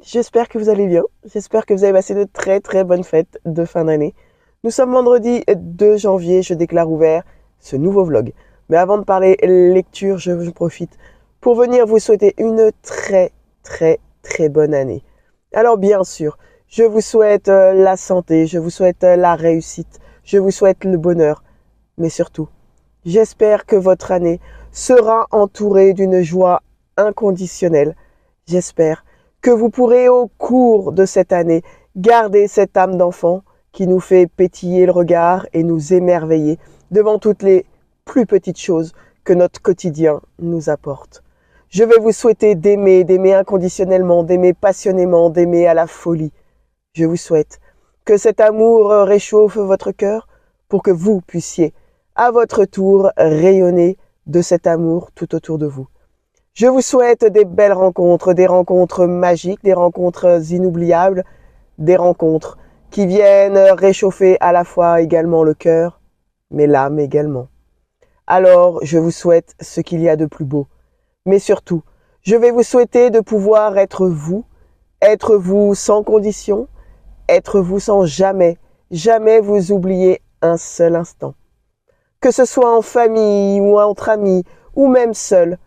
j'espère que vous allez bien. J'espère que vous avez passé de très très bonnes fêtes de fin d'année. Nous sommes vendredi 2 janvier, je déclare ouvert ce nouveau vlog. Mais avant de parler lecture, je profite pour venir vous souhaiter une très très très bonne année. Alors bien sûr, je vous souhaite la santé, je vous souhaite la réussite, je vous souhaite le bonheur. Mais surtout, j'espère que votre année sera entourée d'une joie inconditionnelle. J'espère que vous pourrez au cours de cette année garder cette âme d'enfant qui nous fait pétiller le regard et nous émerveiller devant toutes les plus petites choses que notre quotidien nous apporte. Je vais vous souhaiter d'aimer inconditionnellement, d'aimer passionnément, d'aimer à la folie. Je vous souhaite que cet amour réchauffe votre cœur pour que vous puissiez, à votre tour, rayonner de cet amour tout autour de vous. Je vous souhaite des belles rencontres, des rencontres magiques, des rencontres inoubliables, des rencontres qui viennent réchauffer à la fois également le cœur, mais l'âme également. Alors, je vous souhaite ce qu'il y a de plus beau. Mais surtout, je vais vous souhaiter de pouvoir être vous sans condition, être vous sans jamais vous oublier un seul instant. Que ce soit en famille ou entre amis ou même seul,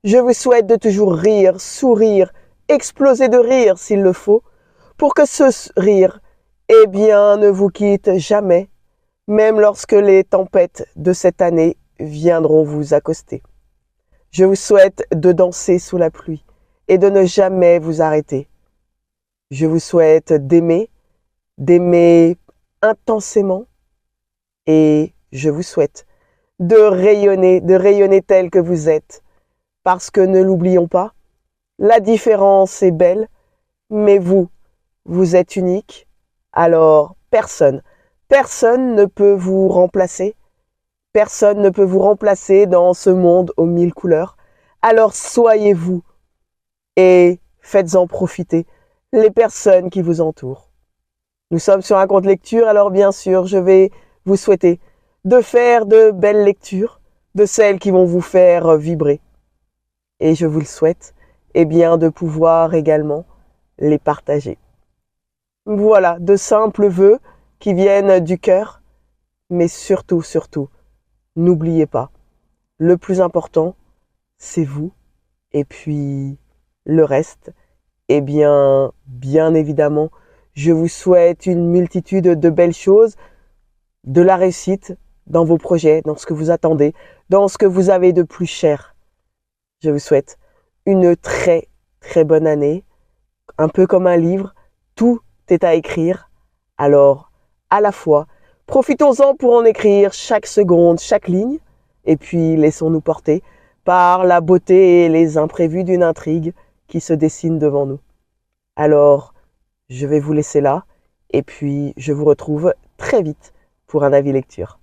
je vous souhaite de toujours rire, sourire, exploser de rire s'il le faut, pour que ce rire, ne vous quitte jamais, même lorsque les tempêtes de cette année viendront vous accoster. Je vous souhaite de danser sous la pluie et de ne jamais vous arrêter. Je vous souhaite d'aimer intensément, et je vous souhaite de rayonner tel que vous êtes. Parce que ne l'oublions pas, la différence est belle, mais vous êtes unique. Alors personne ne peut vous remplacer. Personne ne peut vous remplacer dans ce monde aux 1000 couleurs. Alors soyez vous et faites-en profiter les personnes qui vous entourent. Nous sommes sur un compte lecture, alors bien sûr, je vais vous souhaiter de faire de belles lectures, de celles qui vont vous faire vibrer. Et je vous le souhaite, de pouvoir également les partager. Voilà, de simples vœux qui viennent du cœur, mais surtout, n'oubliez pas, le plus important, c'est vous, et puis le reste, bien évidemment, je vous souhaite une multitude de belles choses, de la réussite dans vos projets, dans ce que vous attendez, dans ce que vous avez de plus cher. Je vous souhaite une très très bonne année, un peu comme un livre, tout est à écrire, alors à la fois, profitons-en pour en écrire chaque seconde, chaque ligne, et puis laissons-nous porter par la beauté et les imprévus d'une intrigue qui se dessine devant nous. Alors, je vais vous laisser là, et puis je vous retrouve très vite pour un avis lecture.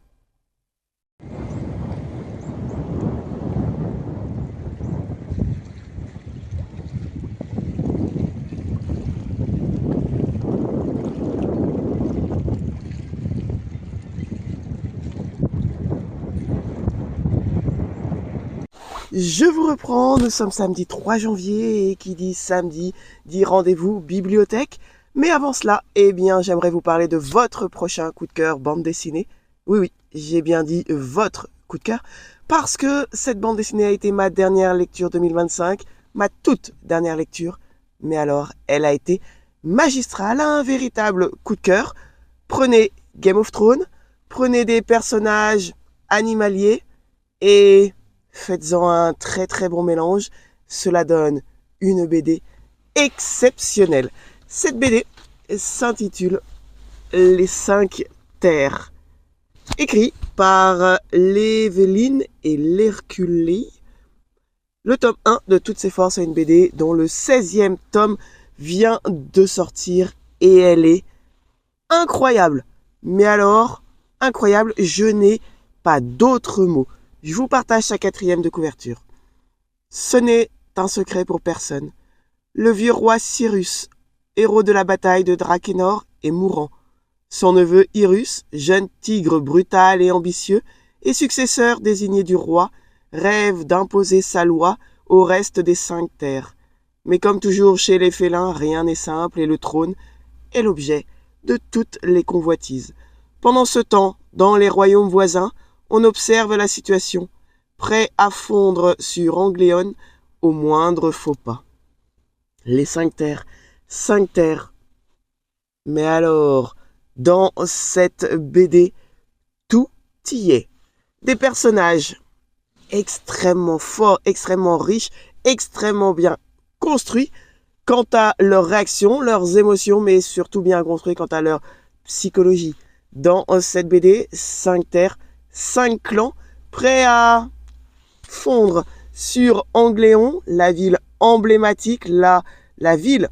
Je vous reprends, nous sommes samedi 3 janvier et qui dit samedi dit rendez-vous bibliothèque. Mais avant cela, j'aimerais vous parler de votre prochain coup de cœur bande dessinée. Oui, j'ai bien dit votre coup de cœur parce que cette bande dessinée a été ma dernière lecture 2025, ma toute dernière lecture. Mais alors, elle a été magistrale, un véritable coup de cœur. Prenez Game of Thrones, prenez des personnages animaliers et faites-en un très très bon mélange. Cela donne une BD exceptionnelle. Cette BD s'intitule Les 5 Terres. Écrit par Léveline et l'Herculée. Le tome 1 de Toutes ses forces est une BD dont le 16e tome vient de sortir et elle est incroyable. Mais alors, incroyable, je n'ai pas d'autres mots. Je vous partage sa 4e de couverture. Ce n'est un secret pour personne. Le vieux roi Cyrus, héros de la bataille de Drakenor, est mourant. Son neveu Irus, jeune tigre brutal et ambitieux, et successeur désigné du roi, rêve d'imposer sa loi au reste des 5 terres. Mais comme toujours chez les félins, rien n'est simple et le trône est l'objet de toutes les convoitises. Pendant ce temps, dans les royaumes voisins, on observe la situation, prêt à fondre sur Angléon au moindre faux pas. Les 5 terres. Mais alors, dans cette BD, tout y est. Des personnages extrêmement forts, extrêmement riches, extrêmement bien construits quant à leurs réactions, leurs émotions, mais surtout bien construits quant à leur psychologie. Dans cette BD, 5 terres, 5 clans, prêts à fondre sur Angléon, la ville emblématique, la ville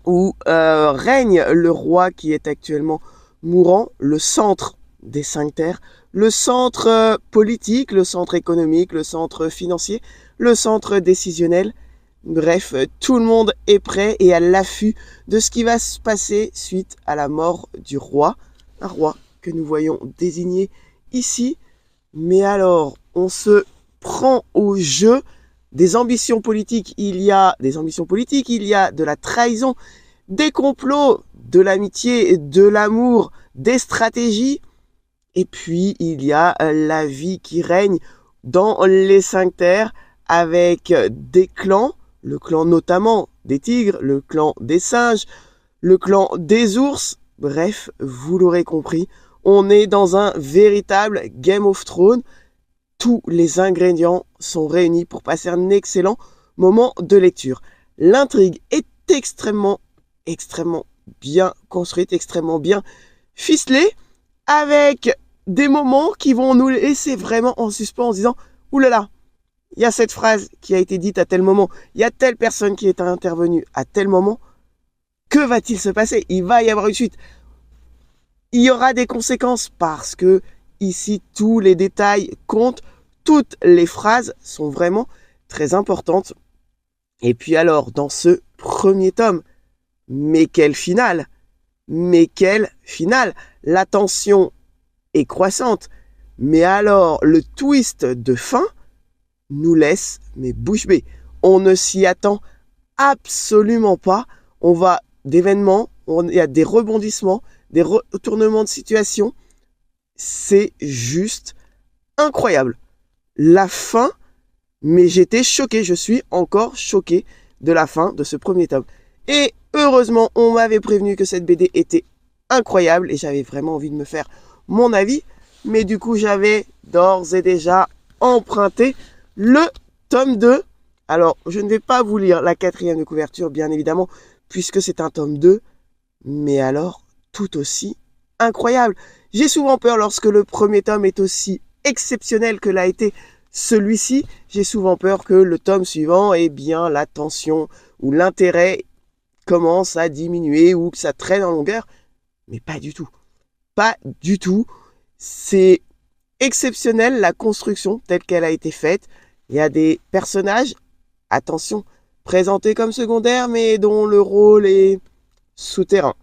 où règne le roi qui est actuellement mourant, le centre des 5 terres, le centre politique, le centre économique, le centre financier, le centre décisionnel. Bref, tout le monde est prêt et à l'affût de ce qui va se passer suite à la mort du roi. Un roi que nous voyons désigné ici. Mais alors, on se prend au jeu des ambitions politiques. Il y a des ambitions politiques, il y a de la trahison, des complots, de l'amitié, de l'amour, des stratégies. Et puis, il y a la vie qui règne dans les 5 terres avec des clans, le clan notamment des tigres, le clan des singes, le clan des ours. Bref, vous l'aurez compris, on est dans un véritable Game of Thrones. Tous les ingrédients sont réunis pour passer un excellent moment de lecture. L'intrigue est extrêmement bien construite, extrêmement bien ficelée, avec des moments qui vont nous laisser vraiment en suspens en se disant « Oulala, il y a cette phrase qui a été dite à tel moment, il y a telle personne qui est intervenue à tel moment, que va-t-il se passer? Il va y avoir une suite. Il y aura des conséquences parce que ici, tous les détails comptent, toutes les phrases sont vraiment très importantes. Et puis alors, dans ce premier tome, mais quelle finale! Mais quelle finale! La tension est croissante. Mais alors, le twist de fin nous laisse mais bouche bée. On ne s'y attend absolument pas. On va d'événements, il y a des rebondissements, des retournements de situation. C'est juste incroyable. La fin, mais j'étais choqué. Je suis encore choqué de la fin de ce premier tome. Et heureusement, on m'avait prévenu que cette BD était incroyable et j'avais vraiment envie de me faire mon avis. Mais du coup, j'avais d'ores et déjà emprunté le tome 2. Alors, je ne vais pas vous lire la 4e de couverture, bien évidemment, puisque c'est un tome 2. Mais alors, tout aussi incroyable. J'ai souvent peur lorsque le premier tome est aussi exceptionnel que l'a été celui-ci. J'ai souvent peur que le tome suivant, eh bien, la tension ou l'intérêt commence à diminuer ou que ça traîne en longueur. Mais pas du tout. Pas du tout. C'est exceptionnel la construction telle qu'elle a été faite. Il y a des personnages, attention, présentés comme secondaires, mais dont le rôle est souterrain.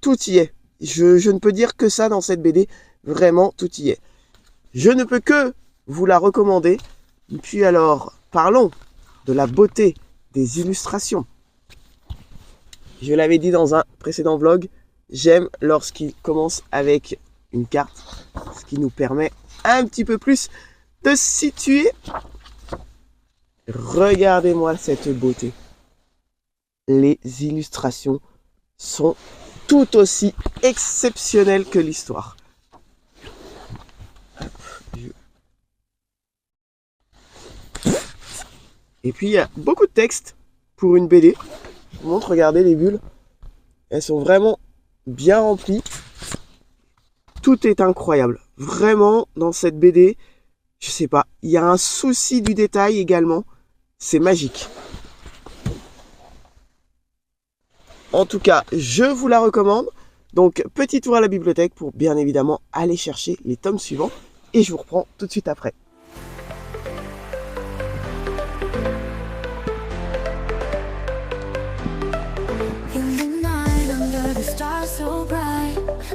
Tout y est. Je ne peux dire que ça dans cette BD. Vraiment, tout y est. Je ne peux que vous la recommander. Puis alors, parlons de la beauté des illustrations. Je l'avais dit dans un précédent vlog, j'aime lorsqu'il commence avec une carte, ce qui nous permet un petit peu plus de situer. Regardez-moi cette beauté. Les illustrations sont tout aussi exceptionnelles que l'histoire. Et puis il y a beaucoup de texte pour une BD. Je vous montre, regardez les bulles. Elles sont vraiment bien remplies. Tout est incroyable. Vraiment, dans cette BD, je sais pas, il y a un souci du détail également. C'est magique. En tout cas, je vous la recommande. Donc, petit tour à la bibliothèque pour bien évidemment aller chercher les tomes suivants. Et je vous reprends tout de suite après.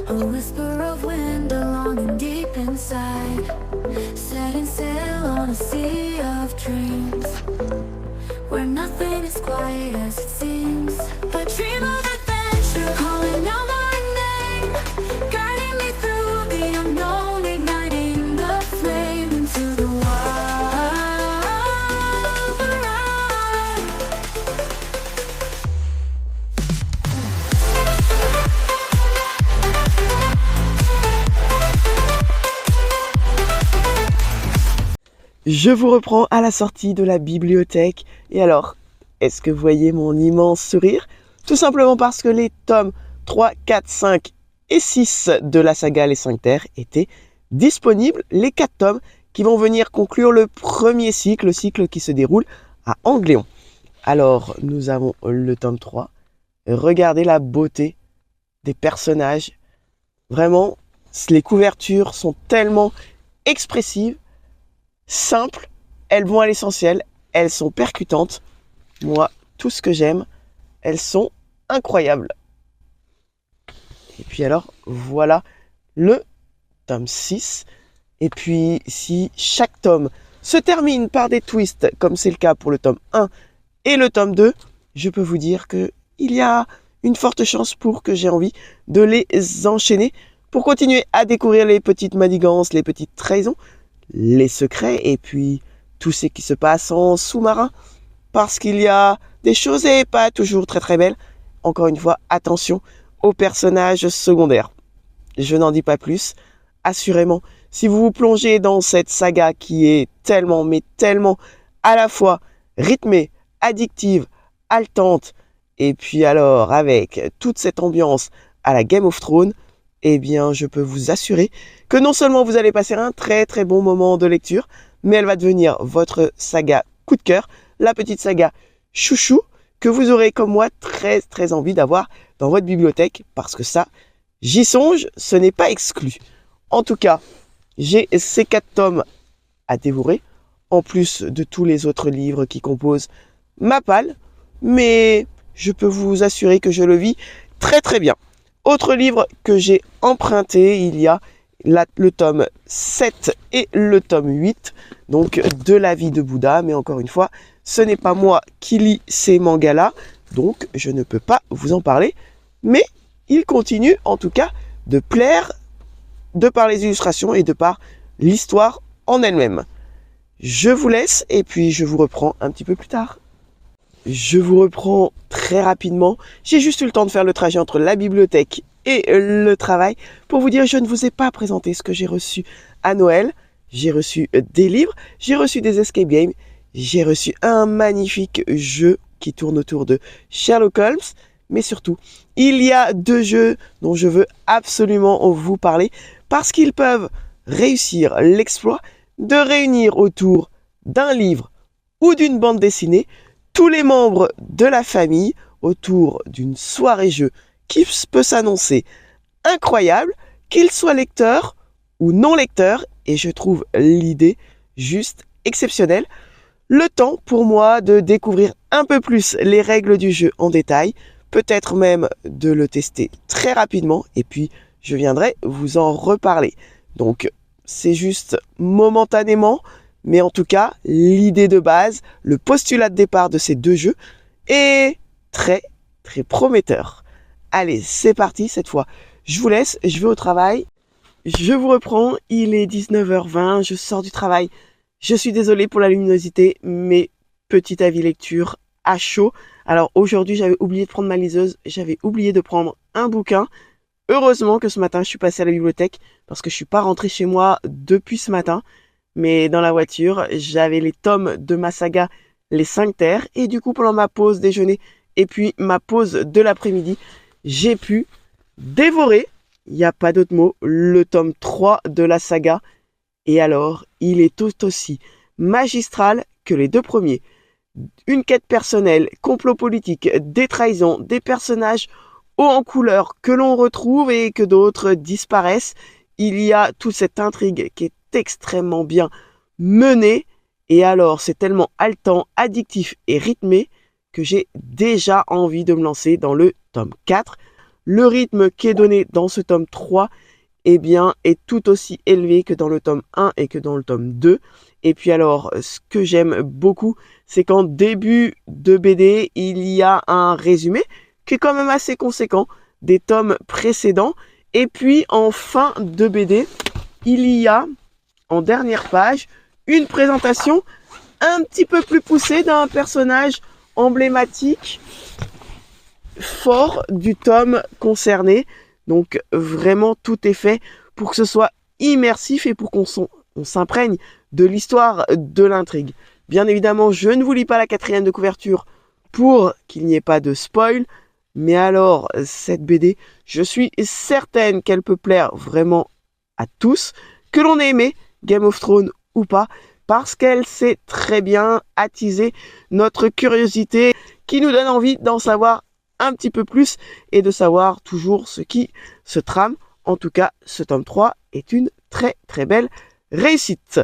A whisper of wind, a longing deep inside, setting sail on a sea of dreams, where nothing is quiet. Je vous reprends à la sortie de la bibliothèque. Et alors, est-ce que vous voyez mon immense sourire? Tout simplement parce que les tomes 3, 4, 5 et 6 de la saga Les 5 Terres étaient disponibles. Les 4 tomes qui vont venir conclure le premier cycle, le cycle qui se déroule à Angléon. Alors, nous avons le tome 3. Regardez la beauté des personnages. Vraiment, les couvertures sont tellement expressives, simples, elles vont à l'essentiel, elles sont percutantes. Moi, tout ce que j'aime, elles sont incroyables. Et puis alors, voilà le tome 6. Et puis, si chaque tome se termine par des twists, comme c'est le cas pour le tome 1 et le tome 2, je peux vous dire qu'il y a une forte chance pour que j'ai envie de les enchaîner pour continuer à découvrir les petites manigances, les petites trahisons, les secrets et puis tout ce qui se passe en sous-marin. Parce qu'il y a des choses et pas toujours très très belles. Encore une fois, attention aux personnages secondaires. Je n'en dis pas plus. Assurément, si vous vous plongez dans cette saga qui est tellement, mais tellement à la fois rythmée, addictive, haletante, et puis alors avec toute cette ambiance à la Game of Thrones, eh bien je peux vous assurer que non seulement vous allez passer un très très bon moment de lecture, mais elle va devenir votre saga coup de cœur, la petite saga chouchou que vous aurez comme moi très très envie d'avoir dans votre bibliothèque parce que ça, j'y songe, ce n'est pas exclu. En tout cas, j'ai ces 4 tomes à dévorer, en plus de tous les autres livres qui composent ma palle, mais je peux vous assurer que je le vis très très bien. Autre livre que j'ai emprunté, il y a le tome 7 et le tome 8, donc de la vie de Bouddha, mais encore une fois, ce n'est pas moi qui lis ces mangas-là, donc je ne peux pas vous en parler, mais il continue en tout cas de plaire de par les illustrations et de par l'histoire en elle-même. Je vous laisse et puis je vous reprends un petit peu plus tard. Je vous reprends très rapidement. J'ai juste eu le temps de faire le trajet entre la bibliothèque et le travail pour vous dire je ne vous ai pas présenté ce que j'ai reçu à Noël. J'ai reçu des livres, j'ai reçu des escape games, j'ai reçu un magnifique jeu qui tourne autour de Sherlock Holmes. Mais surtout, il y a 2 jeux dont je veux absolument vous parler parce qu'ils peuvent réussir l'exploit de réunir autour d'un livre ou d'une bande dessinée tous les membres de la famille autour d'une soirée jeu qui peut s'annoncer incroyable, qu'ils soient lecteurs ou non lecteurs, et je trouve l'idée juste exceptionnelle. Le temps pour moi de découvrir un peu plus les règles du jeu en détail, peut-être même de le tester très rapidement, et puis je viendrai vous en reparler. Donc c'est juste momentanément, mais en tout cas, l'idée de base, le postulat de départ de ces 2 jeux est très, très prometteur. Allez, c'est parti cette fois. Je vous laisse, je vais au travail. Je vous reprends, il est 19h20, je sors du travail. Je suis désolé pour la luminosité, mais petit avis lecture à chaud. Alors aujourd'hui, j'avais oublié de prendre ma liseuse, j'avais oublié de prendre un bouquin. Heureusement que ce matin, je suis passé à la bibliothèque parce que je suis pas rentré chez moi depuis ce matin. Mais dans la voiture, j'avais les tomes de ma saga Les 5 Terres. Et du coup, pendant ma pause déjeuner et puis ma pause de l'après-midi, j'ai pu dévorer, il n'y a pas d'autre mot, le tome 3 de la saga. Et alors, il est tout aussi magistral que les 2 premiers. Une quête personnelle, complot politique, des trahisons, des personnages hauts en couleur que l'on retrouve et que d'autres disparaissent. Il y a toute cette intrigue qui est extrêmement bien menée et alors c'est tellement haletant, addictif et rythmé que j'ai déjà envie de me lancer dans le tome 4. Le rythme qui est donné dans ce tome 3 eh bien, est tout aussi élevé que dans le tome 1 et que dans le tome 2. Et puis alors, ce que j'aime beaucoup, c'est qu'en début de BD, il y a un résumé qui est quand même assez conséquent des tomes précédents. Et puis en fin de BD, il y a en dernière page une présentation un petit peu plus poussée d'un personnage emblématique fort du tome concerné. Donc vraiment tout est fait pour que ce soit immersif et pour qu'on on s'imprègne de l'histoire, de l'intrigue. Bien évidemment, je ne vous lis pas la 4e de couverture pour qu'il n'y ait pas de spoil, mais alors, cette BD, je suis certaine qu'elle peut plaire vraiment à tous, que l'on ait aimé Game of Thrones ou pas, parce qu'elle sait très bien attiser notre curiosité, qui nous donne envie d'en savoir un petit peu plus et de savoir toujours ce qui se trame. En tout cas, ce tome 3 est une très très belle réussite.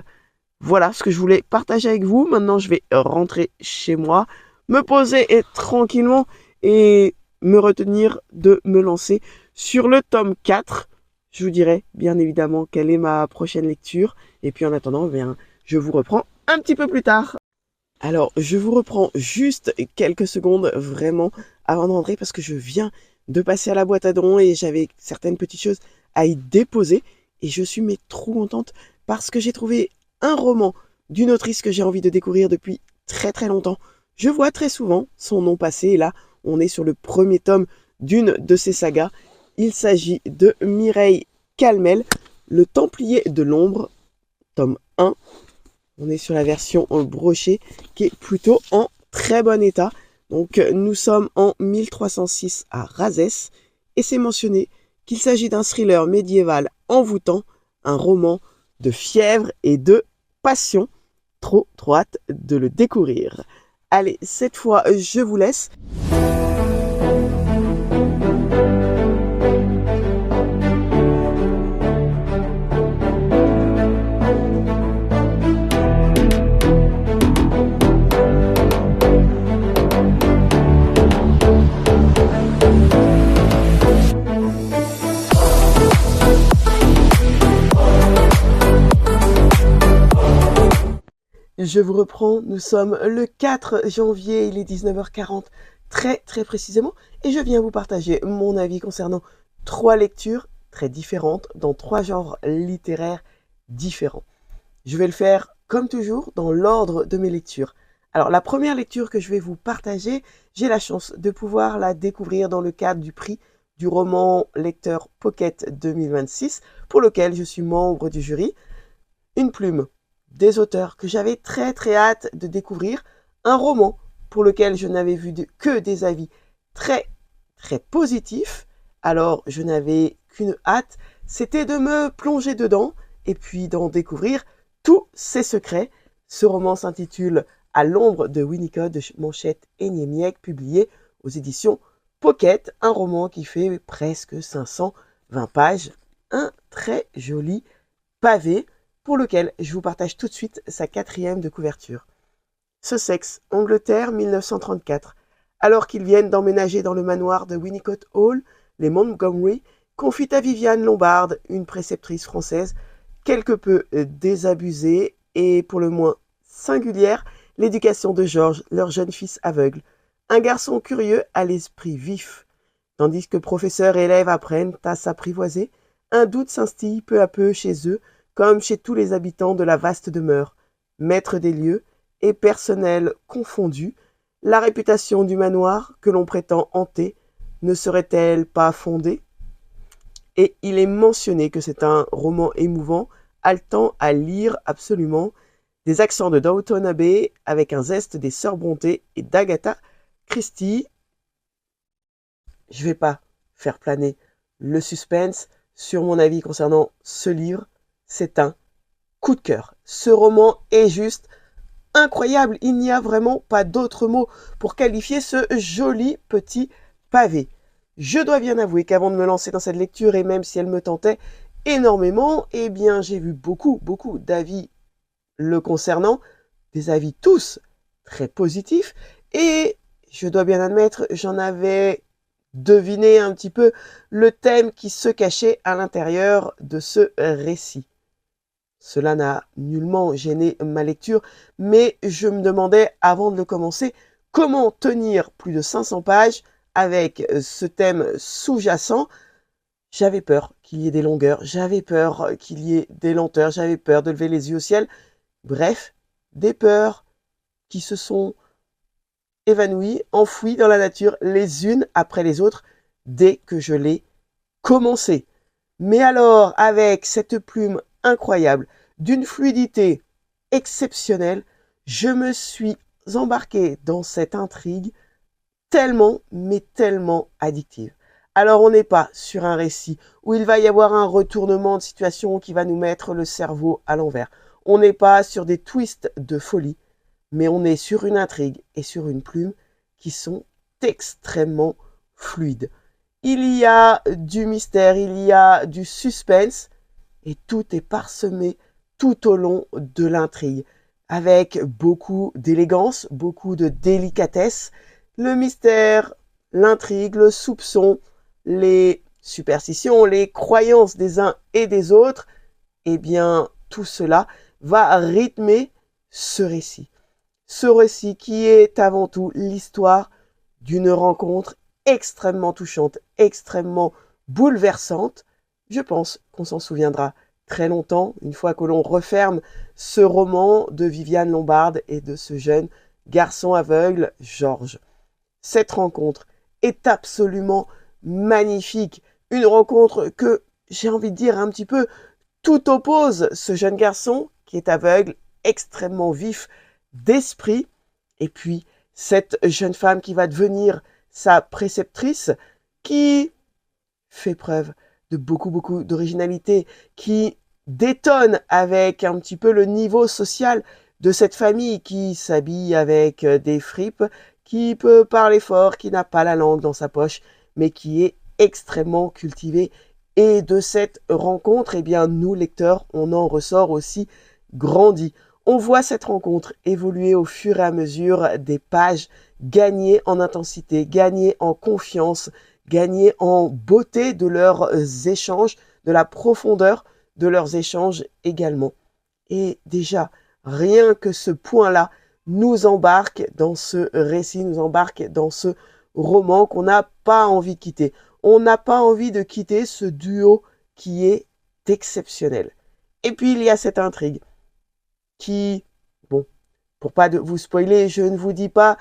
Voilà ce que je voulais partager avec vous. Maintenant, je vais rentrer chez moi, me poser tranquillement et me retenir de me lancer sur le tome 4. Je vous dirai bien évidemment quelle est ma prochaine lecture. Et puis en attendant, bien, je vous reprends un petit peu plus tard. Alors, je vous reprends juste quelques secondes vraiment avant de rentrer parce que je viens de passer à la boîte à dons et j'avais certaines petites choses à y déposer. Et je suis trop contente parce que j'ai trouvé un roman d'une autrice que j'ai envie de découvrir depuis très très longtemps. Je vois très souvent son nom passer et là, on est sur le premier tome d'une de ses sagas. Il s'agit de Mireille Calmel, Le Templier de l'Ombre, tome 1. On est sur la version en brochet qui est plutôt en très bon état. Donc nous sommes en 1306 à Razès et c'est mentionné qu'il s'agit d'un thriller médiéval envoûtant, un roman de fièvre et de passion. Trop hâte de le découvrir. Allez, cette fois, je vous laisse. Je vous reprends, nous sommes le 4 janvier, il est 19h40 très précisément et je viens vous partager mon avis concernant 3 lectures très différentes dans 3 genres littéraires différents. Je vais le faire comme toujours dans l'ordre de mes lectures. Alors la première lecture que je vais vous partager, j'ai la chance de pouvoir la découvrir dans le cadre du prix du roman lecteur Pocket 2026 pour lequel je suis membre du jury. Une plume des auteurs que j'avais très hâte de découvrir, un roman pour lequel je n'avais vu que des avis très positifs, alors je n'avais qu'une hâte, c'était de me plonger dedans et puis d'en découvrir tous ses secrets. Ce roman s'intitule À l'ombre de Winnicott de Manchette et Niemiec, publié aux éditions Pocket, un roman qui fait presque 520 pages, un très joli pavé, pour lequel je vous partage tout de suite sa 4e de couverture. Sussex, Angleterre, 1934. Alors qu'ils viennent d'emménager dans le manoir de Winnicott Hall, les Montgomery confient à Viviane Lombard, une préceptrice française, quelque peu désabusée et pour le moins singulière, l'éducation de George, leur jeune fils aveugle. Un garçon curieux à l'esprit vif. Tandis que professeurs et élèves apprennent à s'apprivoiser, un doute s'instille peu à peu chez eux, comme chez tous les habitants de la vaste demeure. Maître des lieux et personnel confondus, la réputation du manoir que l'on prétend hanter ne serait-elle pas fondée? Et il est mentionné que c'est un roman émouvant, haletant à lire absolument, des accents de Downton Abbey avec un zeste des Sœurs Brontë et d'Agatha Christie. Je ne vais pas faire planer le suspense sur mon avis concernant ce livre. C'est un coup de cœur. Ce roman est juste incroyable. Il n'y a vraiment pas d'autres mots pour qualifier ce joli petit pavé. Je dois bien avouer qu'avant de me lancer dans cette lecture, et même si elle me tentait énormément, eh bien j'ai vu beaucoup d'avis le concernant, des avis tous très positifs, et je dois bien admettre, j'en avais deviné un petit peu le thème qui se cachait à l'intérieur de ce récit. Cela n'a nullement gêné ma lecture, mais je me demandais, avant de le commencer, comment tenir plus de 500 pages avec ce thème sous-jacent. J'avais peur qu'il y ait des longueurs, j'avais peur qu'il y ait des lenteurs, j'avais peur de lever les yeux au ciel. Bref, des peurs qui se sont évanouies, enfouies dans la nature, les unes après les autres, dès que je l'ai commencé. Mais alors, avec cette plume incroyable d'une fluidité exceptionnelle. Je me suis embarqué dans cette intrigue tellement, mais tellement addictive. Alors on n'est pas sur un récit où il va y avoir un retournement de situation qui va nous mettre le cerveau à l'envers. On n'est pas sur des twists de folie, mais on est sur une intrigue et sur une plume qui sont extrêmement fluides. Il y a du mystère, il y a du suspense et tout est parsemé tout au long de l'intrigue avec beaucoup d'élégance, beaucoup de délicatesse. Le mystère, l'intrigue, le soupçon, les superstitions, les croyances des uns et des autres, eh bien, tout cela va rythmer ce récit. Ce récit qui est avant tout l'histoire d'une rencontre extrêmement touchante, extrêmement bouleversante. Je pense qu'on s'en souviendra très longtemps, une fois que l'on referme ce roman de Viviane Lombard et de ce jeune garçon aveugle, Georges. Cette rencontre est absolument magnifique. Une rencontre que, j'ai envie de dire un petit peu, tout oppose ce jeune garçon qui est aveugle, extrêmement vif d'esprit, et puis cette jeune femme qui va devenir sa préceptrice, qui fait preuve de beaucoup d'originalité, qui détonne avec un petit peu le niveau social de cette famille qui s'habille avec des fripes, qui peut parler fort, qui n'a pas la langue dans sa poche, mais qui est extrêmement cultivée. Et de cette rencontre, eh bien, nous, lecteurs, on en ressort aussi grandi. On voit cette rencontre évoluer au fur et à mesure des pages, gagner en intensité, gagner en confiance, gagner en beauté de leurs échanges, de la profondeur de leurs échanges également. Et déjà, rien que ce point-là nous embarque dans ce récit, nous embarque dans ce roman qu'on n'a pas envie de quitter. On n'a pas envie de quitter ce duo qui est exceptionnel. Et puis il y a cette intrigue qui, bon, pour pas vous spoiler, je ne vous dis pas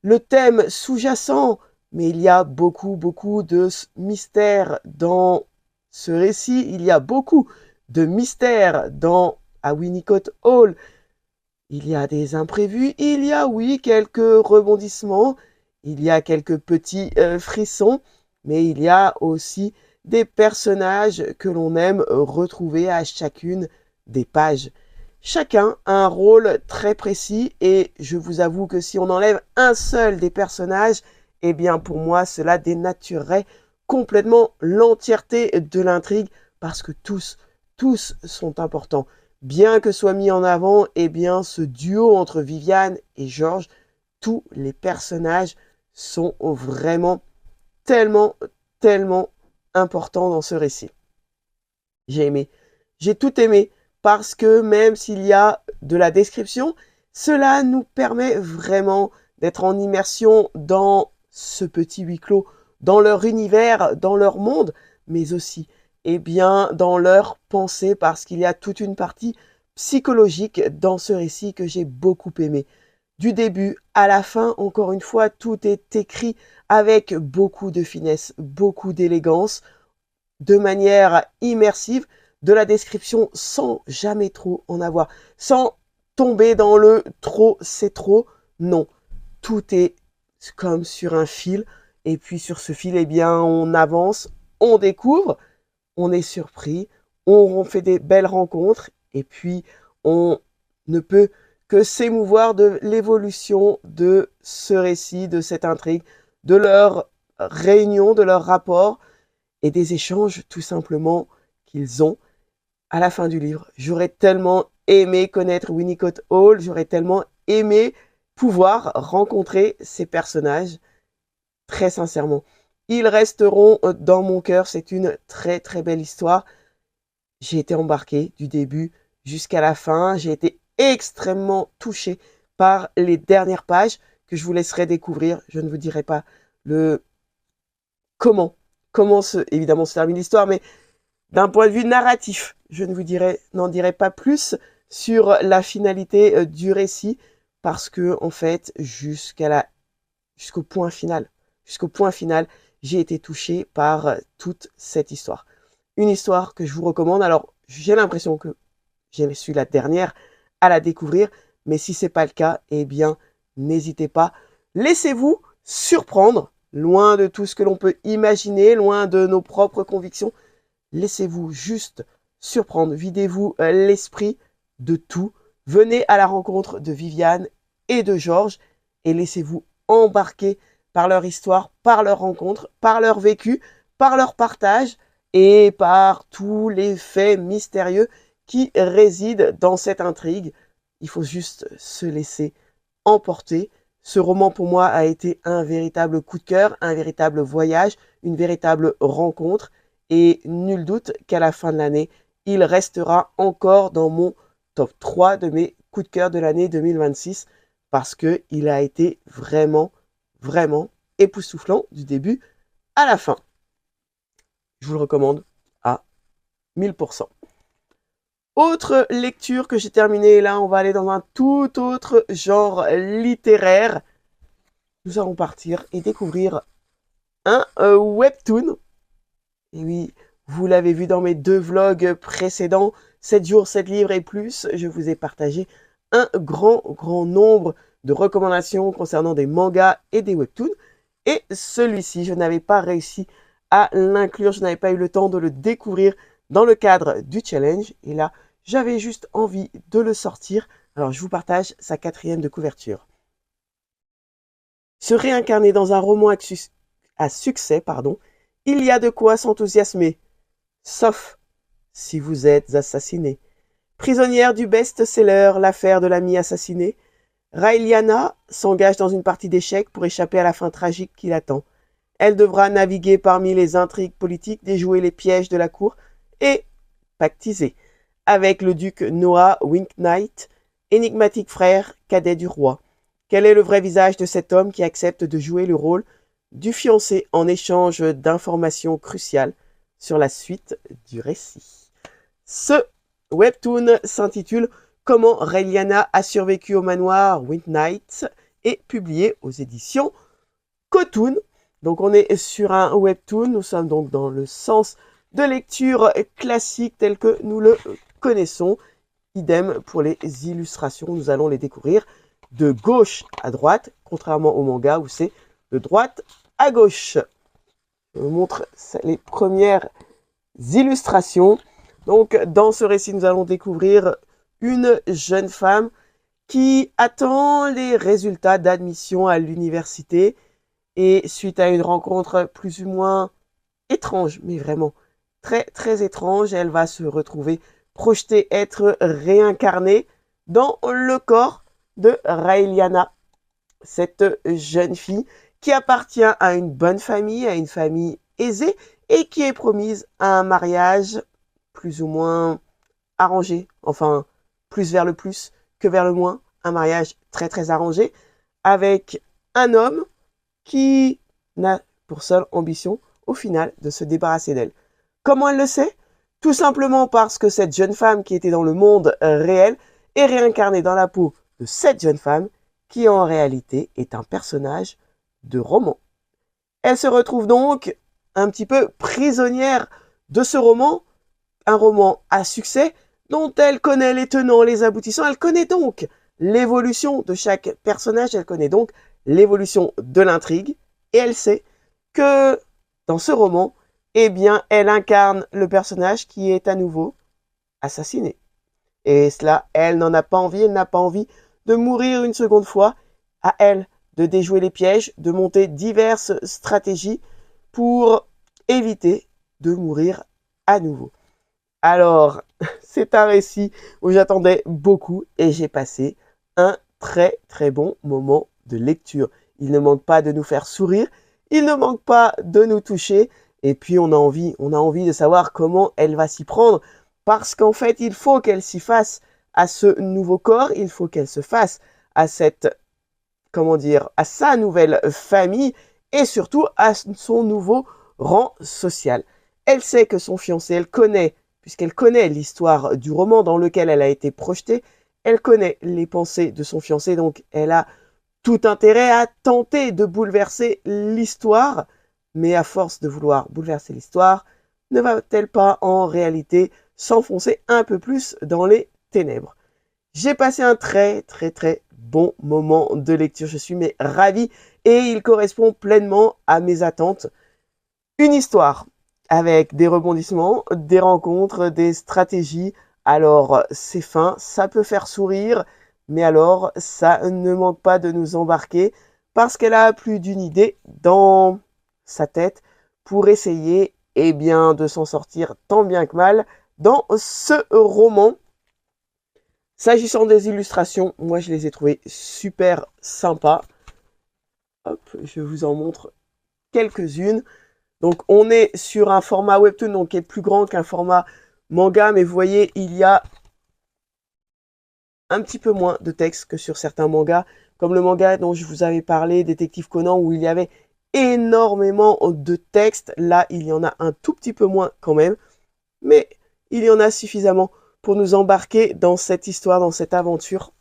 le thème sous-jacent, mais il y a beaucoup de mystères dans ce récit. Il y a beaucoup de mystères dans à Winnicott Hall. Il y a des imprévus, il y a, oui, quelques rebondissements, il y a quelques petits frissons, mais il y a aussi des personnages que l'on aime retrouver à chacune des pages. Chacun a un rôle très précis et je vous avoue que si on enlève un seul des personnages, eh bien pour moi cela dénaturerait complètement l'entièreté de l'intrigue parce que tous sont importants. Bien que soit mis en avant, eh bien ce duo entre Viviane et Georges, tous les personnages sont vraiment tellement importants dans ce récit. J'ai aimé, j'ai tout aimé. Parce que même s'il y a de la description, cela nous permet vraiment d'être en immersion dans ce petit huis clos, dans leur univers, dans leur monde, mais aussi eh bien, dans leur pensée, parce qu'il y a toute une partie psychologique dans ce récit que j'ai beaucoup aimé. Du début à la fin, encore une fois, tout est écrit avec beaucoup de finesse, beaucoup d'élégance, de manière immersive, de la description sans jamais trop en avoir, sans tomber dans le trop, c'est trop. Non, tout est comme sur un fil. Et puis sur ce fil, eh bien, on avance, on découvre, on est surpris, on fait des belles rencontres. Et puis, on ne peut que s'émouvoir de l'évolution de ce récit, de cette intrigue, de leur réunion, de leur rapport et des échanges tout simplement qu'ils ont. À la fin du livre, j'aurais tellement aimé connaître Winnicott Hall, j'aurais tellement aimé pouvoir rencontrer ces personnages, très sincèrement. Ils resteront dans mon cœur, c'est une très belle histoire. J'ai été embarqué du début jusqu'à la fin, j'ai été extrêmement touché par les dernières pages que je vous laisserai découvrir. Je ne vous dirai pas le comment évidemment se termine l'histoire, mais d'un point de vue narratif, je ne vous n'en dirai pas plus sur la finalité du récit parce que en fait, jusqu'au point final, j'ai été touché par toute cette histoire. Une histoire que je vous recommande. Alors, j'ai l'impression que je suis la dernière à la découvrir. Mais si ce n'est pas le cas, eh bien, n'hésitez pas. Laissez-vous surprendre, loin de tout ce que l'on peut imaginer, loin de nos propres convictions. Laissez-vous juste surprendre, videz-vous l'esprit de tout. Venez à la rencontre de Viviane et de Georges et laissez-vous embarquer par leur histoire, par leur rencontre, par leur vécu, par leur partage et par tous les faits mystérieux qui résident dans cette intrigue. Il faut juste se laisser emporter. Ce roman, pour moi, a été un véritable coup de cœur, un véritable voyage, une véritable rencontre. Et nul doute qu'à la fin de l'année, il restera encore dans mon top 3 de mes coups de cœur de l'année 2026 parce qu'il a été vraiment, vraiment époustouflant du début à la fin. Je vous le recommande à 1000%. Autre lecture que j'ai terminée, là on va aller dans un tout autre genre littéraire. Nous allons partir et découvrir un webtoon. Et oui, vous l'avez vu dans mes 2 vlogs précédents, 7 jours, 7 livres et plus, je vous ai partagé un grand nombre de recommandations concernant des mangas et des webtoons. Et celui-ci, je n'avais pas réussi à l'inclure, je n'avais pas eu le temps de le découvrir dans le cadre du challenge. Et là, j'avais juste envie de le sortir. Alors, je vous partage sa 4e de couverture. Se réincarner dans un roman à succès, il y a de quoi s'enthousiasmer. Sauf si vous êtes assassiné. Prisonnière du best-seller L'affaire de l'ami assassiné, Raeliana s'engage dans une partie d'échecs pour échapper à la fin tragique qui l'attend. Elle devra naviguer parmi les intrigues politiques, déjouer les pièges de la cour et pactiser avec le duc Noah Winknight, énigmatique frère cadet du roi. Quel est le vrai visage de cet homme qui accepte de jouer le rôle du fiancé en échange d'informations cruciales sur la suite du récit? Ce webtoon s'intitule « Comment Raeliana a survécu au manoir Winknight » et publié aux éditions Cotoon. Donc on est sur un webtoon, nous sommes donc dans le sens de lecture classique tel que nous le connaissons. Idem pour les illustrations, nous allons les découvrir de gauche à droite, contrairement au manga où c'est de droite à gauche. Je vous montre les premières illustrations. Donc dans ce récit, nous allons découvrir une jeune femme qui attend les résultats d'admission à l'université et suite à une rencontre plus ou moins étrange, mais vraiment très très étrange, elle va se retrouver projetée, être réincarnée dans le corps de Raeliana, cette jeune fille qui appartient à une bonne famille, à une famille aisée et qui est promise à un mariage plus ou moins arrangé, enfin plus vers le plus que vers le moins, un mariage très très arrangé avec un homme qui n'a pour seule ambition au final de se débarrasser d'elle. Comment elle le sait? Tout simplement parce que cette jeune femme qui était dans le monde réel est réincarnée dans la peau de cette jeune femme qui en réalité est un personnage de roman. Elle se retrouve donc un petit peu prisonnière de ce roman, un roman à succès dont elle connaît les tenants, les aboutissants, elle connaît donc l'évolution de chaque personnage, elle connaît donc l'évolution de l'intrigue et elle sait que dans ce roman, eh bien, elle incarne le personnage qui est à nouveau assassiné. Et cela, elle n'en a pas envie, elle n'a pas envie de mourir une seconde fois. À elle de déjouer les pièges, de monter diverses stratégies pour éviter de mourir à nouveau. Alors, c'est un récit où j'attendais beaucoup et j'ai passé un très très bon moment de lecture. Il ne manque pas de nous faire sourire, il ne manque pas de nous toucher et puis on a envie de savoir comment elle va s'y prendre parce qu'en fait, il faut qu'elle s'y fasse à ce nouveau corps, il faut qu'elle se fasse à cette, à sa nouvelle famille et surtout à son nouveau rang social. Elle sait que son fiancé, elle connaît, puisqu'elle connaît l'histoire du roman dans lequel elle a été projetée, elle connaît les pensées de son fiancé, donc elle a tout intérêt à tenter de bouleverser l'histoire, mais à force de vouloir bouleverser l'histoire, ne va-t-elle pas en réalité s'enfoncer un peu plus dans les ténèbres. J'ai passé un très bon moment de lecture. Je suis ravi et il correspond pleinement à mes attentes. Une histoire avec des rebondissements, des rencontres, des stratégies. Alors, c'est fin, ça peut faire sourire, mais alors, ça ne manque pas de nous embarquer parce qu'elle a plus d'une idée dans sa tête pour essayer, eh bien, de s'en sortir tant bien que mal dans ce roman. S'agissant des illustrations, moi, je les ai trouvées super sympas. Hop, je vous en montre quelques-unes. Donc, on est sur un format webtoon, donc qui est plus grand qu'un format manga, mais vous voyez, il y a un petit peu moins de texte que sur certains mangas, comme le manga dont je vous avais parlé, Détective Conan, où il y avait énormément de texte. Là, il y en a un tout petit peu moins quand même, mais il y en a suffisamment pour nous embarquer dans cette histoire, dans cette aventure.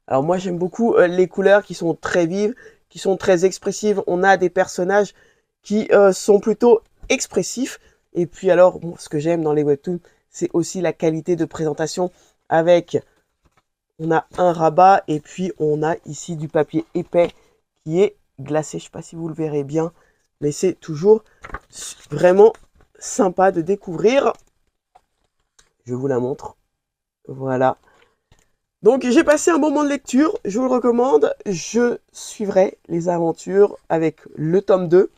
Alors moi, j'aime beaucoup les couleurs qui sont très vives, qui sont très expressives. On a des personnages qui sont plutôt expressifs. Et puis alors, bon, ce que j'aime dans les webtoons, c'est aussi la qualité de présentation avec, on a un rabat et puis on a ici du papier épais qui est glacé. Je ne sais pas si vous le verrez bien, mais c'est toujours vraiment sympa de découvrir. Je vous la montre. Voilà. Donc j'ai passé un bon moment de lecture, je vous le recommande. Je suivrai les aventures avec le tome 2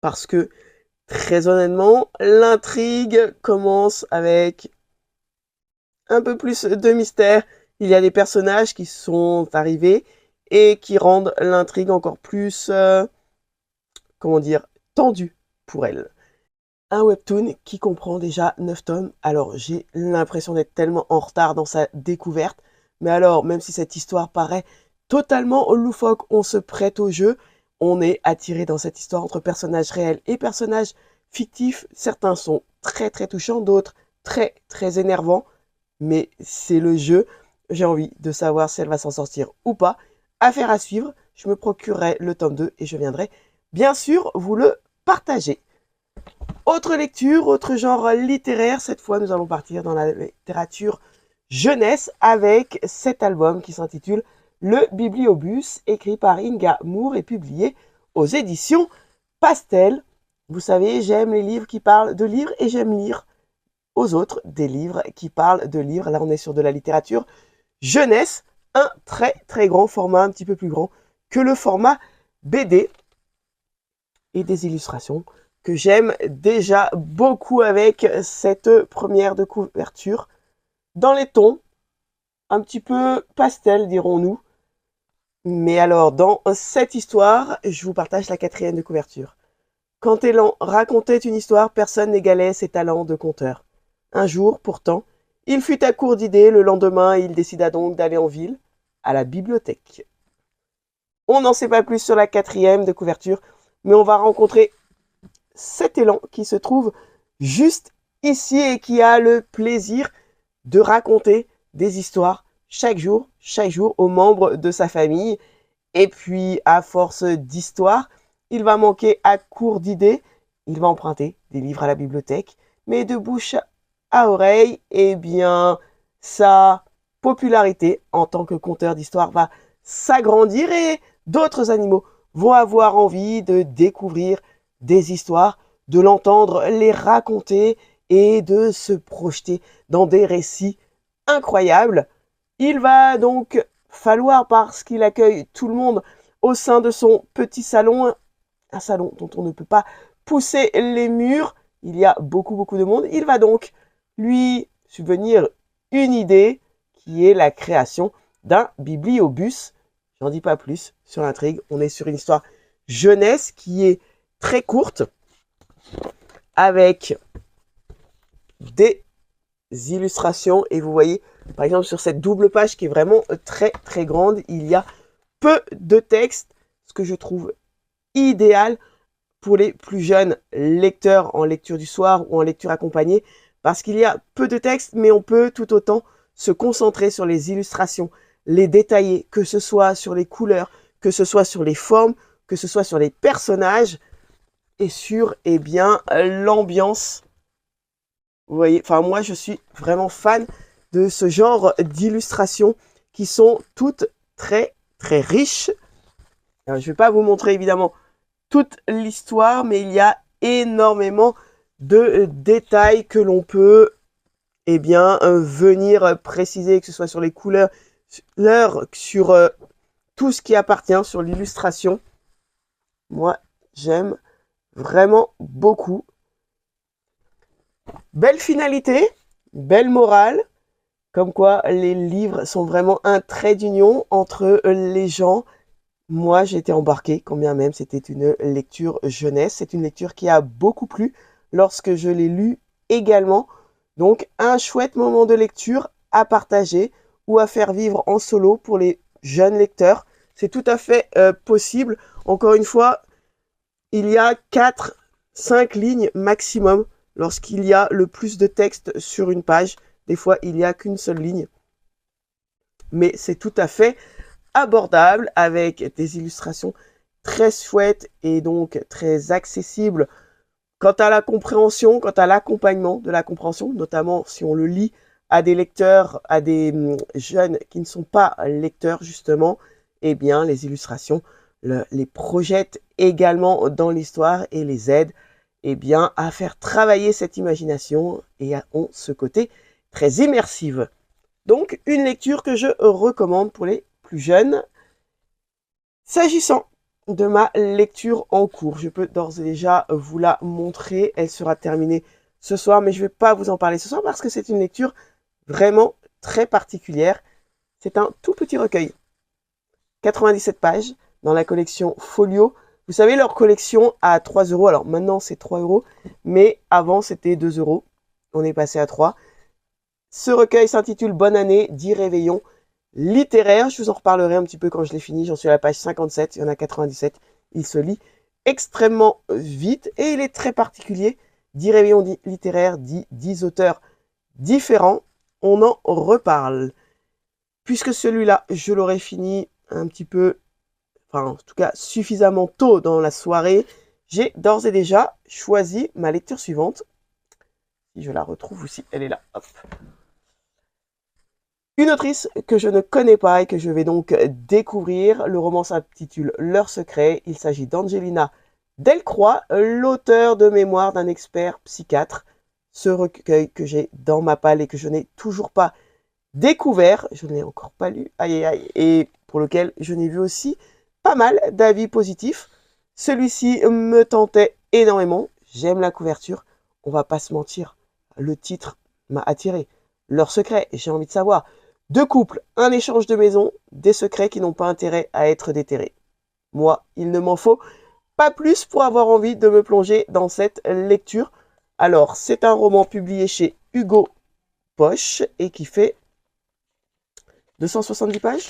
parce que très honnêtement, l'intrigue commence avec un peu plus de mystère. Il y a des personnages qui sont arrivés et qui rendent l'intrigue encore plus, comment dire, tendue pour elle. Un webtoon qui comprend déjà 9 tomes. Alors, j'ai l'impression d'être tellement en retard dans sa découverte. Mais alors, même si cette histoire paraît totalement loufoque, on se prête au jeu. On est attiré dans cette histoire entre personnages réels et personnages fictifs. Certains sont très touchants, d'autres très énervants. Mais c'est le jeu. J'ai envie de savoir si elle va s'en sortir ou pas. Affaire à suivre. Je me procurerai le tome 2 et je viendrai bien sûr vous le partager. Autre lecture, autre genre littéraire, cette fois nous allons partir dans la littérature jeunesse avec cet album qui s'intitule Le Bibliobus, écrit par Inga Moore et publié aux éditions Pastel. Vous savez, j'aime les livres qui parlent de livres et j'aime lire aux autres des livres qui parlent de livres. Là on est sur de la littérature jeunesse, un très grand format, un petit peu plus grand que le format BD et des illustrations que j'aime déjà beaucoup avec cette première de couverture. Dans les tons, un petit peu pastel dirons-nous. Mais alors, dans cette histoire, je vous partage la 4e de couverture. Quand Elan racontait une histoire, personne n'égalait ses talents de conteur. Un jour, pourtant, il fut à court d'idées. Le lendemain, il décida donc d'aller en ville, à la bibliothèque. On n'en sait pas plus sur la 4e de couverture, mais on va rencontrer cet élan qui se trouve juste ici et qui a le plaisir de raconter des histoires chaque jour aux membres de sa famille. Et puis, à force d'histoires, il va manquer à court d'idées. Il va emprunter des livres à la bibliothèque, mais de bouche à oreille, eh bien, sa popularité en tant que conteur d'histoires va s'agrandir et d'autres animaux vont avoir envie de découvrir des histoires, de l'entendre les raconter et de se projeter dans des récits incroyables. Il va donc falloir, parce qu'il accueille tout le monde au sein de son petit salon, un salon dont on ne peut pas pousser les murs, il y a beaucoup de monde, il va donc lui subvenir une idée qui est la création d'un bibliobus. J'en dis pas plus sur l'intrigue, on est sur une histoire jeunesse qui est très courte, avec des illustrations. Et vous voyez, par exemple, sur cette double page qui est vraiment très grande, il y a peu de texte, ce que je trouve idéal pour les plus jeunes lecteurs en lecture du soir ou en lecture accompagnée, parce qu'il y a peu de texte, mais on peut tout autant se concentrer sur les illustrations, les détailler, que ce soit sur les couleurs, que ce soit sur les formes, que ce soit sur les personnages et sur, eh bien, l'ambiance Vous voyez, enfin moi je suis vraiment fan de ce genre d'illustrations qui sont toutes très très riches. Alors, je ne vais pas vous montrer évidemment toute l'histoire, mais il y a énormément de détails que l'on peut venir préciser, que ce soit sur les couleurs, sur tout ce qui appartient, sur l'illustration. Moi, j'aime vraiment beaucoup. Belle finalité, belle morale, comme quoi les livres sont vraiment un trait d'union entre les gens. Moi, j'ai été embarqué, quand bien même c'était une lecture jeunesse. C'est une lecture qui a beaucoup plu lorsque je l'ai lu également. Donc, un chouette moment de lecture à partager ou à faire vivre en solo pour les jeunes lecteurs. C'est tout à fait possible. Encore une fois, il y a 4-5 lignes maximum lorsqu'il y a le plus de texte sur une page. Des fois, il n'y a qu'une seule ligne. Mais c'est tout à fait abordable avec des illustrations très chouettes et donc très accessibles quant à la compréhension, quant à l'accompagnement de la compréhension, notamment si on le lit à des lecteurs, à des jeunes qui ne sont pas lecteurs justement, eh bien les illustrations les projettent également dans l'histoire et les aident à faire travailler cette imagination et ont ce côté très immersif. Donc une lecture que je recommande pour les plus jeunes. S'agissant de ma lecture en cours, je peux d'ores et déjà vous la montrer. Elle sera terminée ce soir, mais je ne vais pas vous en parler ce soir parce que c'est une lecture vraiment très particulière. C'est un tout petit recueil, 97 pages dans la collection Folio. Vous savez, leur collection à 3 €. Alors maintenant, c'est 3 €, mais avant, c'était 2 €. On est passé à 3. Ce recueil s'intitule Bonne année, 10 réveillons littéraires. Je vous en reparlerai un petit peu quand je l'ai fini. J'en suis à la page 57, il y en a 97. Il se lit extrêmement vite et il est très particulier. 10 réveillons littéraires, 10 auteurs différents. On en reparle. Puisque celui-là, je l'aurais fini un petit peu, enfin en tout cas suffisamment tôt dans la soirée, j'ai d'ores et déjà choisi ma lecture suivante. Si je la retrouve aussi, elle est là. Hop. Une autrice que je ne connais pas et que je vais donc découvrir. Le roman s'intitule Leur secret. Il s'agit d'Angelina Delcroix, l'auteur de Mémoire d'un expert psychiatre. Ce recueil que j'ai dans ma palle et que je n'ai toujours pas découvert, je ne l'ai encore pas lu, aïe aïe aïe, et pour lequel je n'ai vu aussi pas mal d'avis positifs. Celui-ci me tentait énormément. J'aime la couverture. On va pas se mentir. Le titre m'a attiré. Leur secret, j'ai envie de savoir. 2 couples, un échange de maison, des secrets qui n'ont pas intérêt à être déterrés. Moi, il ne m'en faut pas plus pour avoir envie de me plonger dans cette lecture. Alors, c'est un roman publié chez Hugo Poche et qui fait 270 pages ?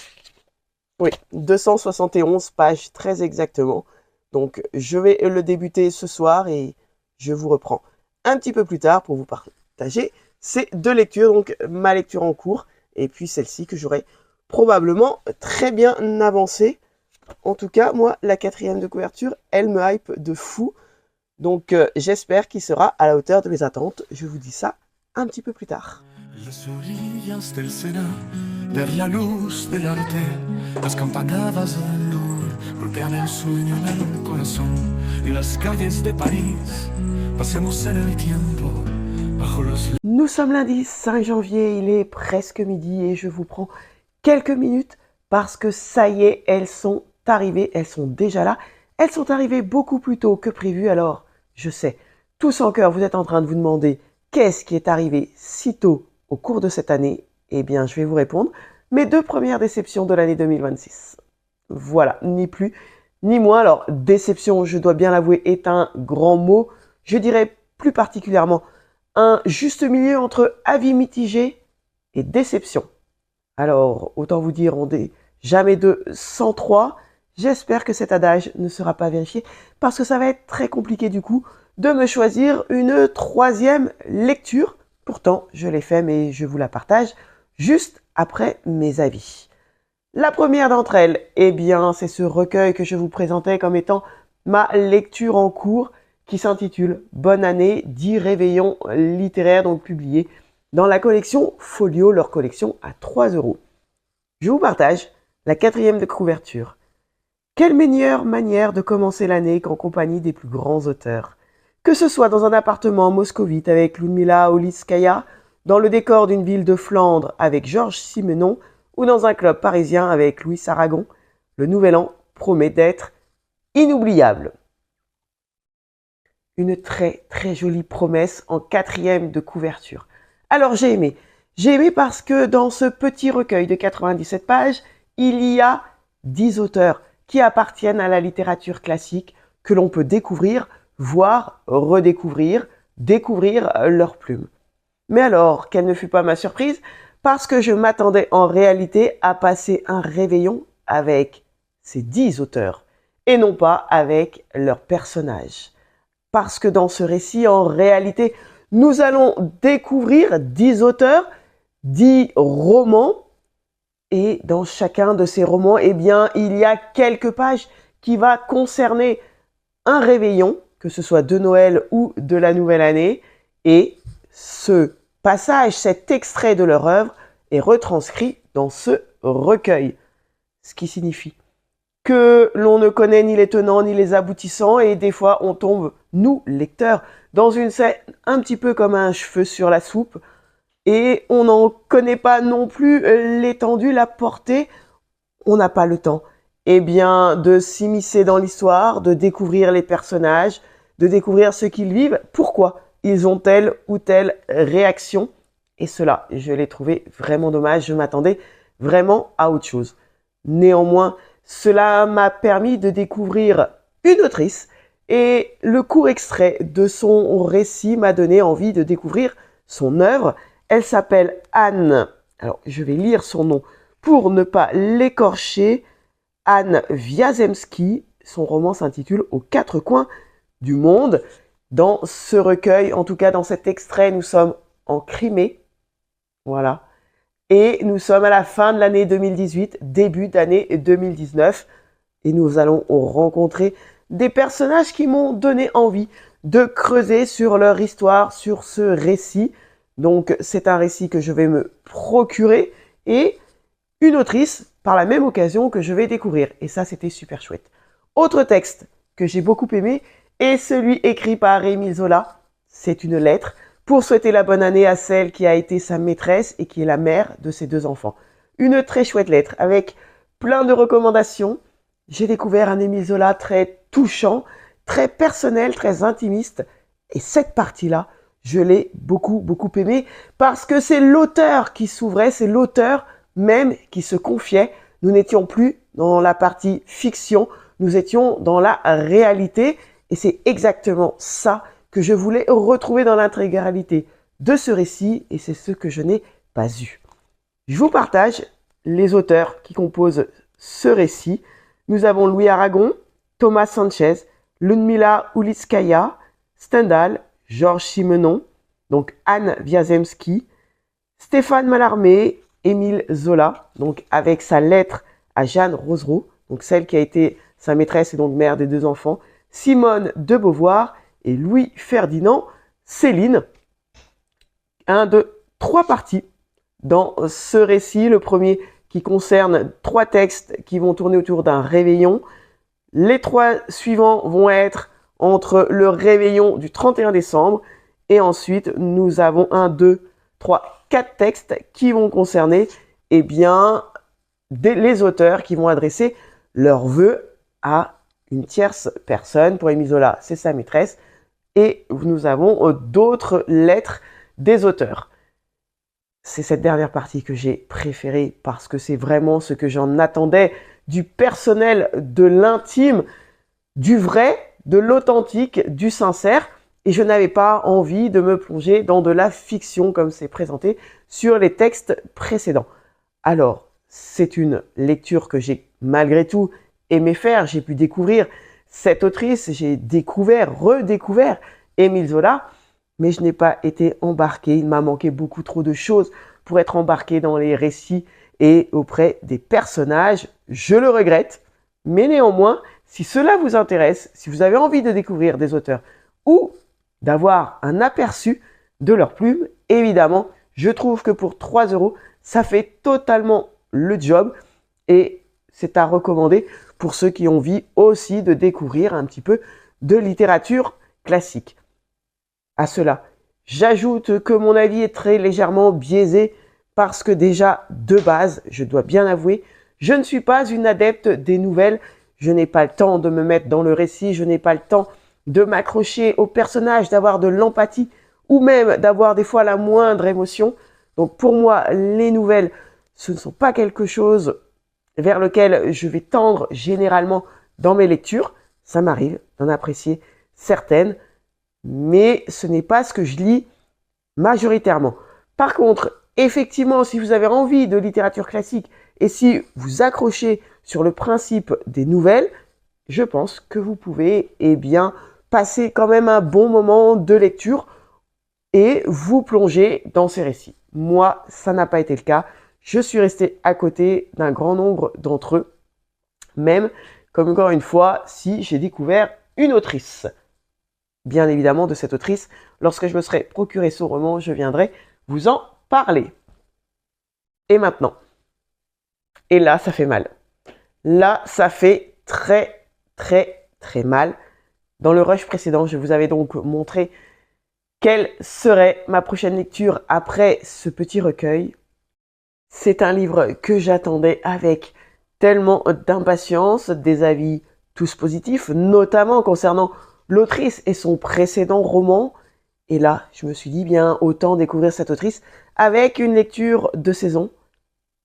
Oui, 271 pages très exactement. Donc, je vais le débuter ce soir et je vous reprends un petit peu plus tard pour vous partager ces 2 lectures. Donc, ma lecture en cours et puis celle-ci que j'aurai probablement très bien avancée. En tout cas, moi, la 4e de couverture, elle me hype de fou. Donc, j'espère qu'il sera à la hauteur de mes attentes. Je vous dis ça un petit peu plus tard. Las orillas del Sena, ver la luz del arte, las campanadas del sur golpean el sueño en el corazón, y las calles de París, pasemos en el tiempo, bajo los... Nous sommes lundi 5 janvier, il est presque midi et je vous prends quelques minutes parce que ça y est, elles sont arrivées, elles sont déjà là. Elles sont arrivées beaucoup plus tôt que prévu, alors je sais, tous en cœur, vous êtes en train de vous demander qu'est-ce qui est arrivé si tôt au cours de cette année. Eh bien, je vais vous répondre. Mes 2 premières déceptions de l'année 2026. Voilà, ni plus ni moins. Alors, déception, je dois bien l'avouer, est un grand mot. Je dirais plus particulièrement un juste milieu entre avis mitigé et déception. Alors, autant vous dire, on n'est jamais 2 sans 3. J'espère que cet adage ne sera pas vérifié parce que ça va être très compliqué du coup de me choisir une 3e lecture. Pourtant, je l'ai fait, mais je vous la partage juste après mes avis. La première d'entre elles, eh bien, c'est ce recueil que je vous présentais comme étant ma lecture en cours, qui s'intitule Bonne année, 10 réveillons littéraires, donc publiés dans la collection Folio, leur collection à 3 €. Je vous partage la 4e de couverture. Quelle meilleure manière de commencer l'année qu'en compagnie des plus grands auteurs. Que ce soit dans un appartement moscovite avec Ludmila Ulitskaya, dans le décor d'une ville de Flandre avec Georges Simenon ou dans un club parisien avec Louis Aragon, le nouvel an promet d'être inoubliable. Une très très jolie promesse en 4e de couverture. Alors j'ai aimé. J'ai aimé parce que dans ce petit recueil de 97 pages, il y a 10 auteurs qui appartiennent à la littérature classique que l'on peut découvrir, voire redécouvrir, découvrir leurs plumes. Mais alors, quelle ne fut pas ma surprise, parce que je m'attendais en réalité à passer un réveillon avec ces 10 auteurs, et non pas avec leurs personnages. Parce que dans ce récit, en réalité, nous allons découvrir 10 auteurs, 10 romans, et dans chacun de ces romans, eh bien, il y a quelques pages qui vont concerner un réveillon, que ce soit de Noël ou de la nouvelle année, et ce passage, cet extrait de leur œuvre est retranscrit dans ce recueil. Ce qui signifie que l'on ne connaît ni les tenants ni les aboutissants et des fois on tombe, nous, lecteurs, dans une scène un petit peu comme un cheveu sur la soupe et on n'en connaît pas non plus l'étendue, la portée, on n'a pas le temps. Eh bien, de s'immiscer dans l'histoire, de découvrir les personnages, de découvrir ce qu'ils vivent, pourquoi ils ont telle ou telle réaction. Et cela, je l'ai trouvé vraiment dommage, je m'attendais vraiment à autre chose. Néanmoins, cela m'a permis de découvrir une autrice et le court extrait de son récit m'a donné envie de découvrir son œuvre. Elle s'appelle Anne, alors je vais lire son nom pour ne pas l'écorcher, Anne Wiazemski. Son roman s'intitule Aux quatre coins du monde. Dans ce recueil, en tout cas dans cet extrait, nous sommes en Crimée. Voilà. Et nous sommes à la fin de l'année 2018, début d'année 2019. Et nous allons rencontrer des personnages qui m'ont donné envie de creuser sur leur histoire, sur ce récit. Donc c'est un récit que je vais me procurer et une autrice par la même occasion que je vais découvrir. Et ça, c'était super chouette. Autre texte que j'ai beaucoup aimé est celui écrit par Émile Zola. C'est une lettre pour souhaiter la bonne année à celle qui a été sa maîtresse et qui est la mère de ses 2 enfants. Une très chouette lettre avec plein de recommandations. J'ai découvert un Émile Zola très touchant, très personnel, très intimiste. Et cette partie-là, je l'ai beaucoup aimé parce que c'est l'auteur qui s'ouvrait, c'est l'auteur même qui se confiait. Nous n'étions plus dans la partie fiction, nous étions dans la réalité. Et c'est exactement ça que je voulais retrouver dans l'intégralité de ce récit et c'est ce que je n'ai pas eu. Je vous partage les auteurs qui composent ce récit. Nous avons Louis Aragon, Thomas Sanchez, Ludmila Ulitskaya, Stendhal, Georges Simenon, donc Anne Wiazemski, Stéphane Mallarmé, Émile Zola, donc avec sa lettre à Jeanne Rosereau, donc celle qui a été sa maîtresse et donc mère des 2 enfants, Simone de Beauvoir et Louis-Ferdinand Céline. 3 parties dans ce récit. Le premier qui concerne 3 textes qui vont tourner autour d'un réveillon. Les 3 suivants vont être entre le réveillon du 31 décembre et ensuite nous avons 4 textes qui vont concerner eh bien, les auteurs qui vont adresser leurs vœux à une tierce personne. Pour Émile Zola, c'est sa maîtresse. Et nous avons d'autres lettres des auteurs. C'est cette dernière partie que j'ai préférée parce que c'est vraiment ce que j'en attendais, du personnel, de l'intime, du vrai, de l'authentique, du sincère. Et je n'avais pas envie de me plonger dans de la fiction comme c'est présenté sur les textes précédents. Alors, c'est une lecture que j'ai malgré tout aimé faire. J'ai pu découvrir cette autrice, j'ai redécouvert Émile Zola, mais je n'ai pas été embarqué. Il m'a manqué beaucoup trop de choses pour être embarqué dans les récits et auprès des personnages. Je le regrette, mais néanmoins, si cela vous intéresse, si vous avez envie de découvrir des auteurs ou d'avoir un aperçu de leurs plumes. Évidemment, je trouve que pour 3 €, ça fait totalement le job et c'est à recommander pour ceux qui ont envie aussi de découvrir un petit peu de littérature classique. À cela, j'ajoute que mon avis est très légèrement biaisé parce que déjà, de base, je dois bien avouer, je ne suis pas une adepte des nouvelles. Je n'ai pas le temps de me mettre dans le récit, je n'ai pas le temps de m'accrocher au personnage, d'avoir de l'empathie ou même d'avoir des fois la moindre émotion. Donc pour moi, les nouvelles, ce ne sont pas quelque chose vers lequel je vais tendre généralement dans mes lectures. Ça m'arrive d'en apprécier certaines, mais ce n'est pas ce que je lis majoritairement. Par contre, effectivement, si vous avez envie de littérature classique et si vous accrochez sur le principe des nouvelles, je pense que vous pouvez passer quand même un bon moment de lecture et vous plonger dans ces récits. Moi, ça n'a pas été le cas. Je suis resté à côté d'un grand nombre d'entre eux, même comme encore une fois, si j'ai découvert une autrice. Bien évidemment, de cette autrice, lorsque je me serai procuré son roman, je viendrai vous en parler. Et maintenant, et là, ça fait mal. Là, ça fait très, très, très mal. Dans le rush précédent, je vous avais donc montré quelle serait ma prochaine lecture après ce petit recueil. C'est un livre que j'attendais avec tellement d'impatience, des avis tous positifs, notamment concernant l'autrice et son précédent roman. Et là, je me suis dit, bien, autant découvrir cette autrice avec une lecture de saison.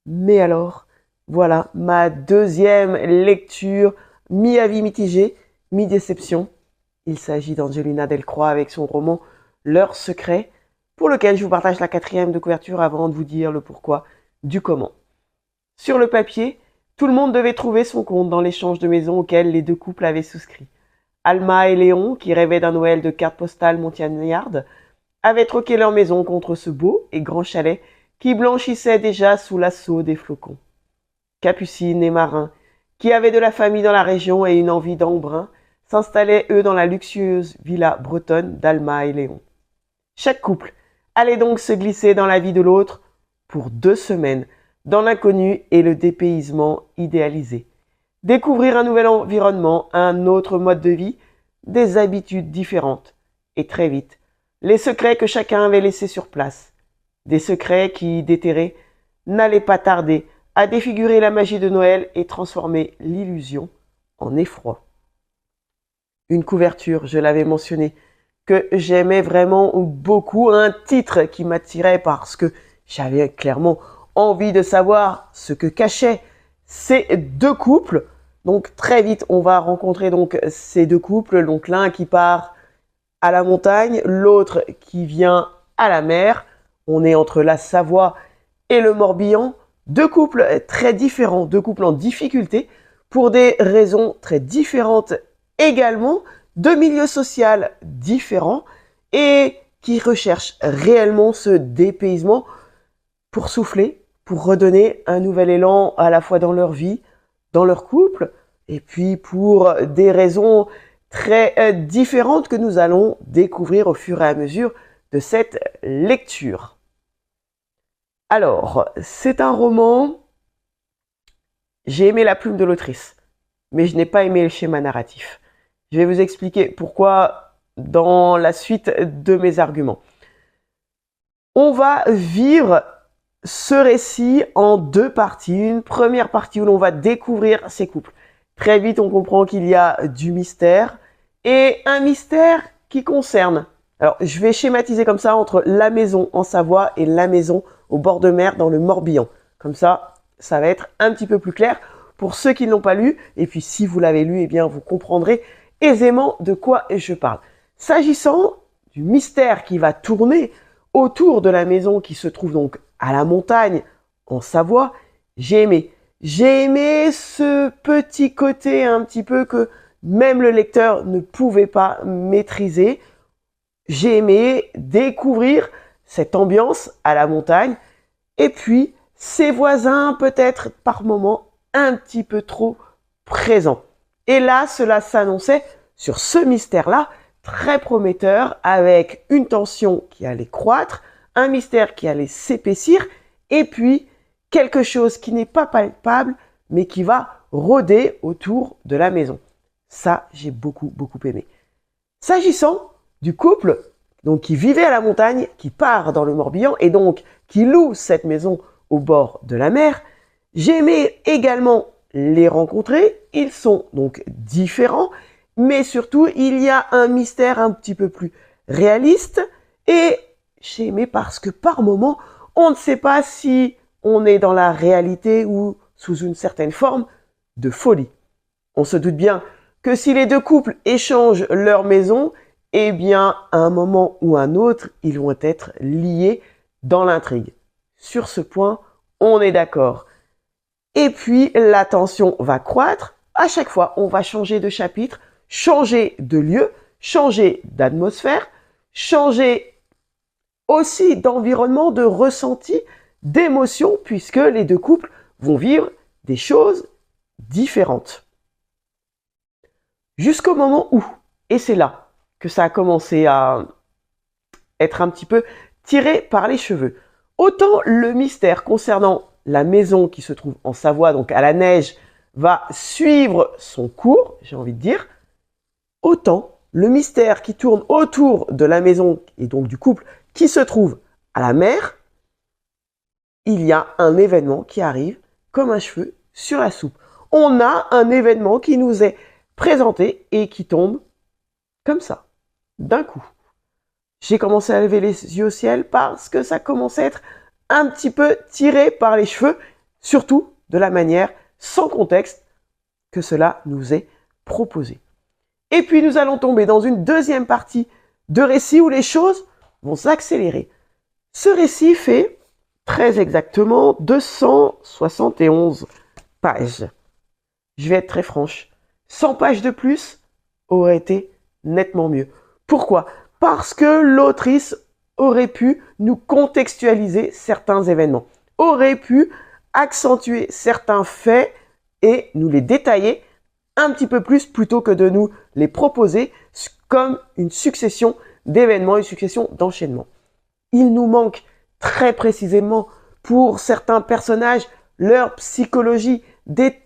Mais alors, voilà, ma deuxième lecture, mi-avis mitigé, mi-déception. Il s'agit d'Angelina Delcroix avec son roman L'heure secret, pour lequel je vous partage la 4e de couverture avant de vous dire le pourquoi du comment. Sur le papier, tout le monde devait trouver son compte dans l'échange de maisons auquel les deux couples avaient souscrit. Alma et Léon, qui rêvaient d'un Noël de cartes postales montagnardes, avaient troqué leur maison contre ce beau et grand chalet qui blanchissait déjà sous l'assaut des flocons. Capucine et Marin, qui avaient de la famille dans la région et une envie d'embrun, s'installaient eux dans la luxueuse villa bretonne d'Alma et Léon. Chaque couple allait donc se glisser dans la vie de l'autre pour 2 semaines, dans l'inconnu et le dépaysement idéalisé. Découvrir un nouvel environnement, un autre mode de vie, des habitudes différentes. Et très vite, les secrets que chacun avait laissés sur place. Des secrets qui, déterrés, n'allaient pas tarder à défigurer la magie de Noël et transformer l'illusion en effroi. Une couverture, je l'avais mentionné, que j'aimais vraiment beaucoup, un titre qui m'attirait parce que j'avais clairement envie de savoir ce que cachaient ces deux couples. Donc très vite, on va rencontrer donc ces deux couples, donc l'un qui part à la montagne, l'autre qui vient à la mer. On est entre la Savoie et le Morbihan, deux couples très différents, deux couples en difficulté pour des raisons très différentes également, de milieux sociaux différents et qui recherchent réellement ce dépaysement pour souffler, pour redonner un nouvel élan à la fois dans leur vie, dans leur couple, et puis pour des raisons très différentes que nous allons découvrir au fur et à mesure de cette lecture. Alors, c'est un roman, j'ai aimé la plume de l'autrice, mais je n'ai pas aimé le schéma narratif. Je vais vous expliquer pourquoi dans la suite de mes arguments. On va vivre ce récit en 2 parties. Une première partie où l'on va découvrir ces couples. Très vite, on comprend qu'il y a du mystère et un mystère qui concerne. Alors, je vais schématiser comme ça entre la maison en Savoie et la maison au bord de mer dans le Morbihan. Comme ça, ça va être un petit peu plus clair pour ceux qui ne l'ont pas lu. Et puis, si vous l'avez lu, eh bien, vous comprendrez aisément de quoi je parle. S'agissant du mystère qui va tourner autour de la maison qui se trouve donc à la montagne en Savoie, j'ai aimé. J'ai aimé ce petit côté un petit peu que même le lecteur ne pouvait pas maîtriser. J'ai aimé découvrir cette ambiance à la montagne et puis ses voisins peut-être par moments un petit peu trop présents. Et là, cela s'annonçait sur ce mystère-là très prometteur avec une tension qui allait croître, un mystère qui allait s'épaissir et puis quelque chose qui n'est pas palpable mais qui va rôder autour de la maison. Ça, j'ai beaucoup aimé. S'agissant du couple donc qui vivait à la montagne, qui part dans le Morbihan et donc qui loue cette maison au bord de la mer, j'ai aimé également les rencontrer. Ils sont donc différents, mais surtout, il y a un mystère un petit peu plus réaliste et j'ai aimé parce que par moments, on ne sait pas si on est dans la réalité ou sous une certaine forme de folie. On se doute bien que si les deux couples échangent leur maison, eh bien, à un moment ou un autre, ils vont être liés dans l'intrigue. Sur ce point, on est d'accord. Et puis, la tension va croître. À chaque fois, on va changer de chapitre, changer de lieu, changer d'atmosphère, changer aussi d'environnement, de ressenti, d'émotion, puisque les deux couples vont vivre des choses différentes. Jusqu'au moment où, et c'est là que ça a commencé à être un petit peu tiré par les cheveux. Autant le mystère concernant la maison qui se trouve en Savoie, donc à la neige, va suivre son cours, j'ai envie de dire, autant le mystère qui tourne autour de la maison et donc du couple qui se trouve à la mer, il y a un événement qui arrive comme un cheveu sur la soupe. On a un événement qui nous est présenté et qui tombe comme ça, d'un coup. J'ai commencé à lever les yeux au ciel parce que ça commençait à être un petit peu tiré par les cheveux, surtout de la manière sans contexte que cela nous est proposé. Et puis nous allons tomber dans une deuxième partie de récit où les choses vont s'accélérer. Ce récit fait très exactement 271 pages. Je vais être très franche, 100 pages de plus aurait été nettement mieux. Pourquoi ? Parce que l'autrice aurait pu nous contextualiser certains événements, aurait pu accentuer certains faits et nous les détailler un petit peu plus plutôt que de nous les proposer comme une succession d'événements, une succession d'enchaînements. Il nous manque très précisément pour certains personnages leur psychologie, des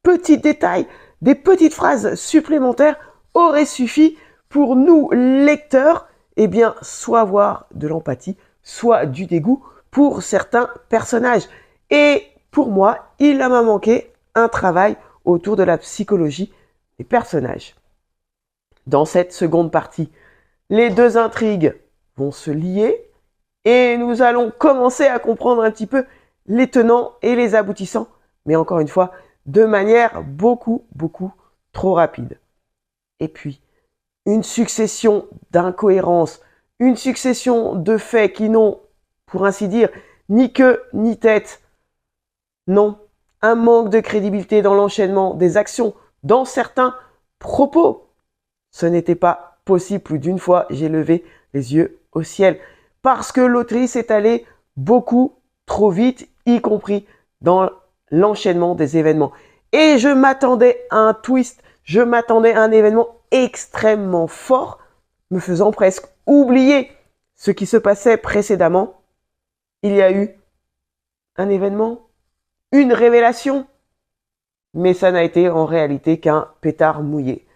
petits détails, des petites phrases supplémentaires auraient suffi pour nous, lecteurs, eh bien, soit avoir de l'empathie, soit du dégoût pour certains personnages. Et pour moi, il m'a manqué un travail autour de la psychologie des personnages. Dans cette seconde partie, les deux intrigues vont se lier et nous allons commencer à comprendre un petit peu les tenants et les aboutissants, mais encore une fois, de manière beaucoup trop rapide. Et puis, une succession d'incohérences, une succession de faits qui n'ont, pour ainsi dire, ni queue ni tête. Non, un manque de crédibilité dans l'enchaînement des actions, dans certains propos. Ce n'était pas possible. Plus d'une fois, j'ai levé les yeux au ciel parce que l'autrice est allée beaucoup trop vite, y compris dans l'enchaînement des événements. Et je m'attendais à un twist, je m'attendais à un événement extrêmement fort, me faisant presque oublier ce qui se passait précédemment. Il y a eu un événement, une révélation, mais ça n'a été en réalité qu'un pétard mouillé.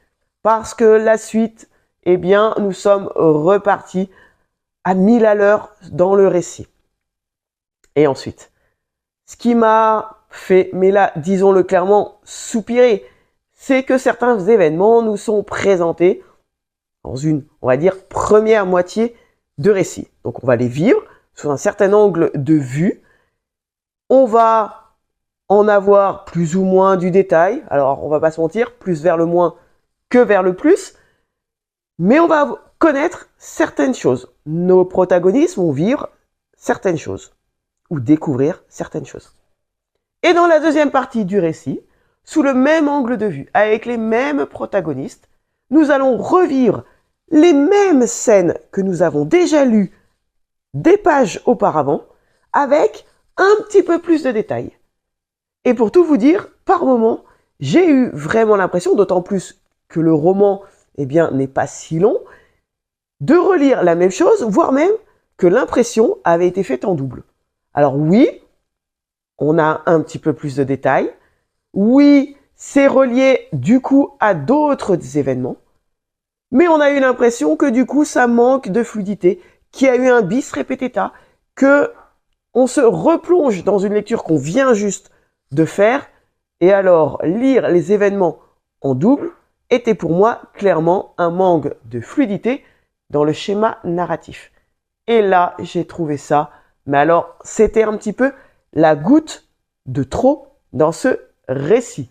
Parce que la suite, eh bien, nous sommes repartis à 1000 à l'heure dans le récit. Et ensuite, ce qui m'a fait, mais là, disons-le clairement, soupirer, c'est que certains événements nous sont présentés dans une, on va dire, première moitié de récit. Donc on va les vivre sous un certain angle de vue. On va en avoir plus ou moins du détail. Alors on va pas se mentir, plus vers le moins que vers le plus. Mais on va connaître certaines choses. Nos protagonistes vont vivre certaines choses ou découvrir certaines choses. Et dans la deuxième partie du récit, sous le même angle de vue, avec les mêmes protagonistes, nous allons revivre les mêmes scènes que nous avons déjà lues des pages auparavant, avec un petit peu plus de détails. Et pour tout vous dire, par moments, j'ai eu vraiment l'impression, d'autant plus que le roman eh bien, n'est pas si long, de relire la même chose, voire même que l'impression avait été faite en double. Alors oui, on a un petit peu plus de détails. Oui, c'est relié du coup à d'autres événements. Mais on a eu l'impression que du coup, ça manque de fluidité, qu'il y a eu un bis repetita, que on se replonge dans une lecture qu'on vient juste de faire. Et alors, lire les événements en double était pour moi clairement un manque de fluidité dans le schéma narratif. Et là, j'ai trouvé ça, mais alors, c'était un petit peu la goutte de trop dans ce récit.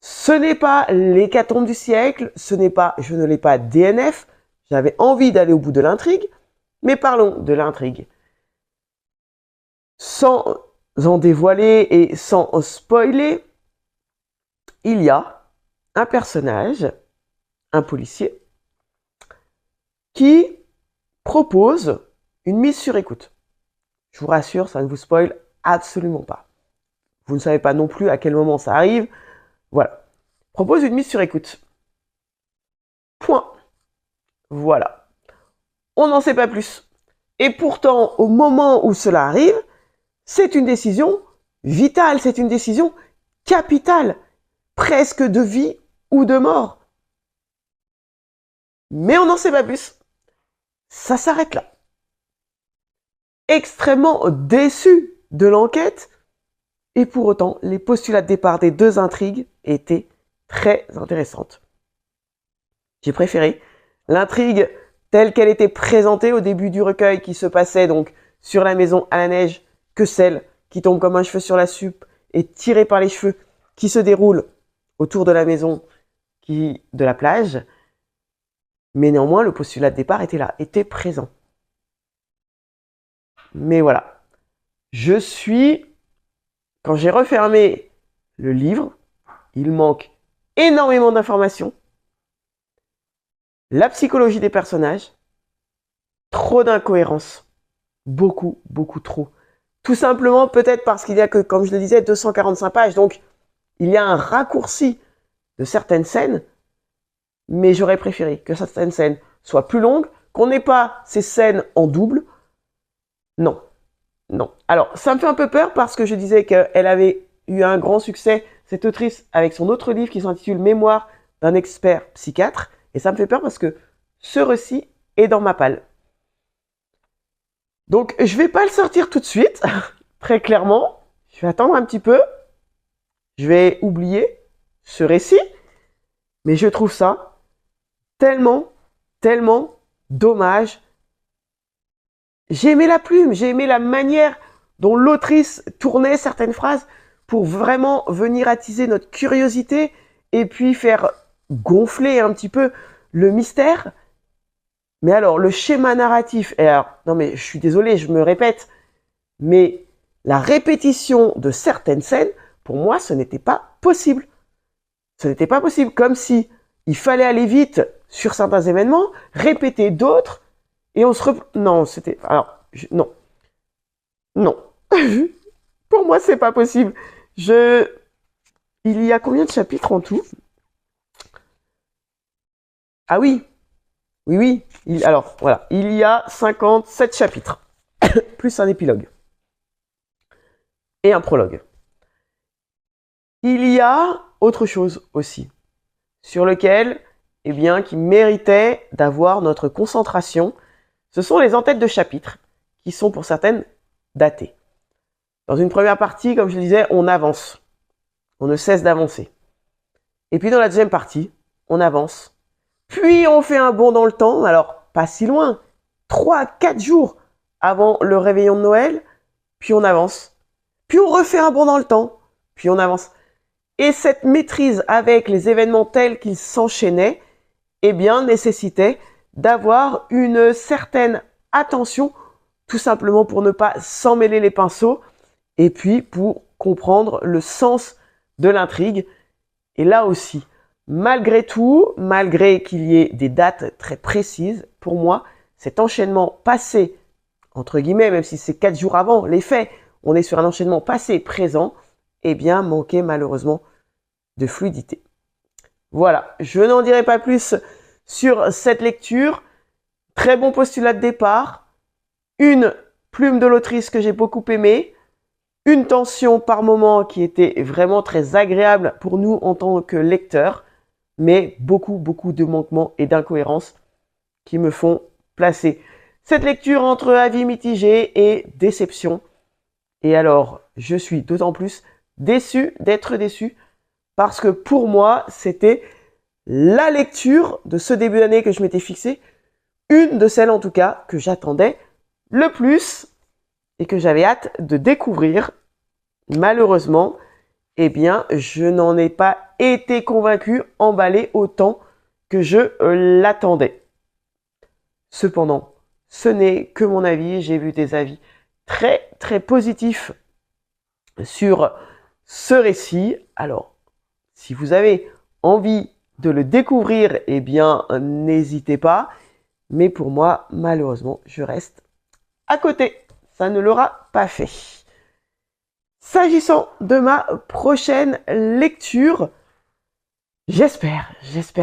Ce n'est pas l'hécatombe du siècle, ce n'est pas, je ne l'ai pas DNF, j'avais envie d'aller au bout de l'intrigue, mais parlons de l'intrigue. Sans en dévoiler et sans spoiler, il y a un personnage, un policier, qui propose une mise sur écoute. Je vous rassure, ça ne vous spoil absolument pas. Vous ne savez pas non plus à quel moment ça arrive. Voilà. Propose une mise sur écoute. Point. Voilà. On n'en sait pas plus. Et pourtant, au moment où cela arrive, c'est une décision vitale, c'est une décision capitale, presque de vie ou de mort. Mais on n'en sait pas plus. Ça s'arrête là. Extrêmement déçu de l'enquête, et pour autant, les postulats de départ des deux intrigues étaient très intéressantes. J'ai préféré l'intrigue telle qu'elle était présentée au début du recueil qui se passait donc sur la maison à la neige que celle qui tombe comme un cheveu sur la soupe et tirée par les cheveux qui se déroule autour de la maison de la plage. Mais néanmoins, le postulat de départ était là, était présent. Mais voilà. Quand j'ai refermé le livre, il manque énormément d'informations. La psychologie des personnages, trop d'incohérences, beaucoup, beaucoup trop. Tout simplement peut-être parce qu'il y a que, comme je le disais, 245 pages, donc il y a un raccourci de certaines scènes, mais j'aurais préféré que certaines scènes soient plus longues, qu'on n'ait pas ces scènes en double. Non, non. Alors, ça me fait un peu peur parce que je disais qu'elle avait eu un grand succès, cette autrice, avec son autre livre qui s'intitule Mémoire d'un expert psychiatre, et ça me fait peur parce que ce récit est dans ma palle. Donc, je vais pas le sortir tout de suite, très clairement. Je vais attendre un petit peu. Je vais oublier ce récit. Mais je trouve ça tellement, tellement dommage. J'ai aimé la plume, j'ai aimé la manière dont l'autrice tournait certaines phrases pour vraiment venir attiser notre curiosité et puis faire gonfler un petit peu le mystère. Mais alors, le schéma narratif, et alors, non mais je suis désolé, je me répète, mais la répétition de certaines scènes, pour moi, ce n'était pas possible. Ce n'était pas possible, comme si il fallait aller vite sur certains événements, répéter d'autres, et on se... Non, c'était... Alors, non. Non. Pour moi, c'est pas possible. Il y a combien de chapitres en tout? Ah oui. Oui, oui. Alors, voilà. Il y a 57 chapitres. Plus un épilogue. Et un prologue. Il y a autre chose aussi, sur lequel, eh bien, qui méritait d'avoir notre concentration. Ce sont les entêtes de chapitres, qui sont pour certaines datées. Dans une première partie, comme je le disais, on avance. On ne cesse d'avancer. Et puis dans la deuxième partie, on avance. Puis on fait un bond dans le temps, alors pas si loin, 3-4 jours avant le réveillon de Noël, puis on avance. Puis on refait un bond dans le temps, puis on avance. Et cette maîtrise avec les événements tels qu'ils s'enchaînaient, eh bien, nécessitait d'avoir une certaine attention, tout simplement pour ne pas s'emmêler les pinceaux, et puis pour comprendre le sens de l'intrigue. Et là aussi, malgré tout, malgré qu'il y ait des dates très précises, pour moi, cet enchaînement passé, entre guillemets, même si c'est 4 jours avant les faits, on est sur un enchaînement passé-présent, eh bien, manquait malheureusement de fluidité. Voilà, je n'en dirai pas plus sur cette lecture. Très bon postulat de départ, une plume de l'autrice que j'ai beaucoup aimée, une tension par moment qui était vraiment très agréable pour nous en tant que lecteurs, mais beaucoup de manquements et d'incohérences qui me font placer cette lecture entre avis mitigé et déception. Et alors, je suis d'autant plus déçu d'être déçu parce que pour moi, c'était la lecture de ce début d'année que je m'étais fixé, une de celles en tout cas que j'attendais le plus et que j'avais hâte de découvrir. Malheureusement, eh bien, je n'en ai pas été convaincu, emballé autant que je l'attendais. Cependant, ce n'est que mon avis, j'ai vu des avis très positifs sur ce récit. Alors, si vous avez envie de le découvrir, eh bien, n'hésitez pas. Mais pour moi, malheureusement, je reste à côté. Ça ne l'aura pas fait. S'agissant de ma prochaine lecture, j'espère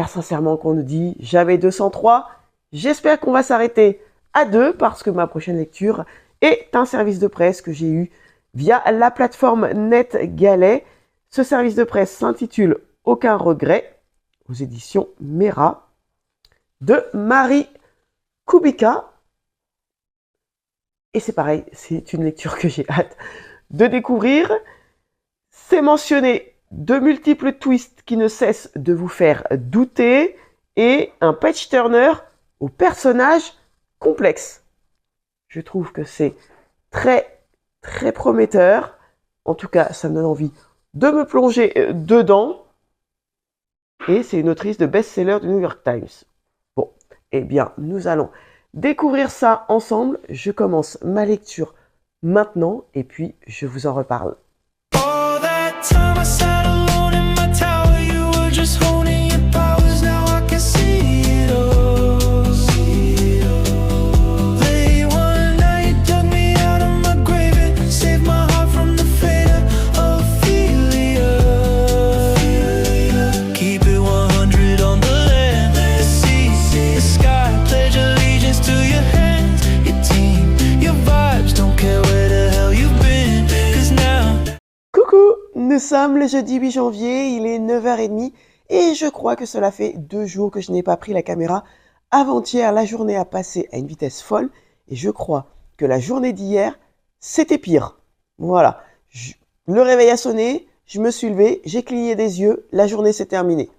sincèrement qu'on nous dit jamais 203. J'espère qu'on va s'arrêter à 2 parce que ma prochaine lecture est un service de presse que j'ai eu via la plateforme NetGalley. Ce service de presse s'intitule Aucun regret aux éditions Mera de Marie Kubica. Et c'est pareil, c'est une lecture que j'ai hâte de découvrir. C'est mentionné de multiples twists qui ne cessent de vous faire douter et un page turner au personnage complexe. Je trouve que c'est très prometteur. En tout cas, ça me donne envie de me plonger dedans. Et c'est une autrice de best-seller du New York Times. Bon, eh bien, nous allons découvrir ça ensemble. Je commence ma lecture maintenant et puis je vous en reparle. All that time I sat alone in my tower, you were just holding your powers. Now I can see it all. Late one night, you dug me out of my grave and saved my heart from the fate of Ophelia. Keep it 100 on the land, the sea, the sky. Pledge allegiance to your hands, your team, your vibes. Don't care where the hell you've been, 'cause now. Coucou, nous sommes le jeudi 8 janvier, il est 9h30 et je crois que cela fait 2 jours que je n'ai pas pris la caméra. Avant-hier, la journée a passé à une vitesse folle et je crois que la journée d'hier, c'était pire. Voilà, le réveil a sonné, je me suis levé, j'ai cligné des yeux, la journée s'est terminée.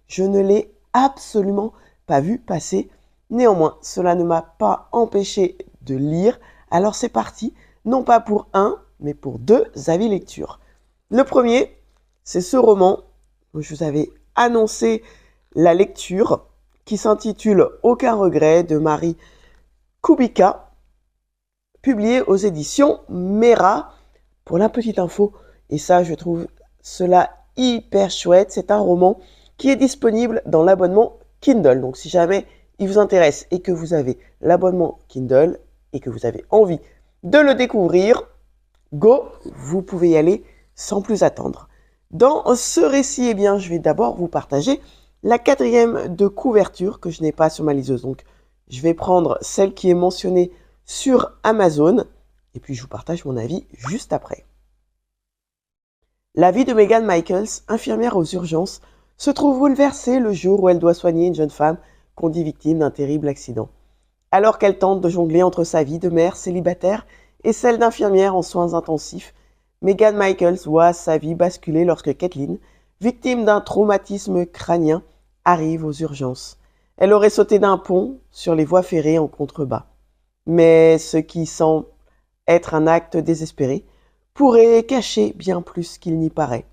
Je ne l'ai absolument pas vu passer. Néanmoins, cela ne m'a pas empêché de lire. Alors c'est parti, non pas pour un, mais pour 2 avis lecture. Le premier, c'est ce roman où je vous avais annoncé la lecture qui s'intitule Aucun regret de Marie Kubica, publié aux éditions Mera. Pour la petite info, et ça je trouve cela hyper chouette, c'est un roman qui est disponible dans l'abonnement Kindle. Donc si jamais il vous intéresse et que vous avez l'abonnement Kindle et que vous avez envie de le découvrir, go, vous pouvez y aller sans plus attendre. Dans ce récit, eh bien, je vais d'abord vous partager la 4e de couverture que je n'ai pas sur ma liseuse. Donc, je vais prendre celle qui est mentionnée sur Amazon et puis je vous partage mon avis juste après. La vie de Megan Michaels, infirmière aux urgences, se trouve bouleversée le jour où elle doit soigner une jeune femme qu'on dit victime d'un terrible accident. Alors qu'elle tente de jongler entre sa vie de mère célibataire et celle d'infirmière en soins intensifs, Megan Michaels voit sa vie basculer lorsque Kathleen, victime d'un traumatisme crânien, arrive aux urgences. Elle aurait sauté d'un pont sur les voies ferrées en contrebas. Mais ce qui semble être un acte désespéré pourrait cacher bien plus qu'il n'y paraît.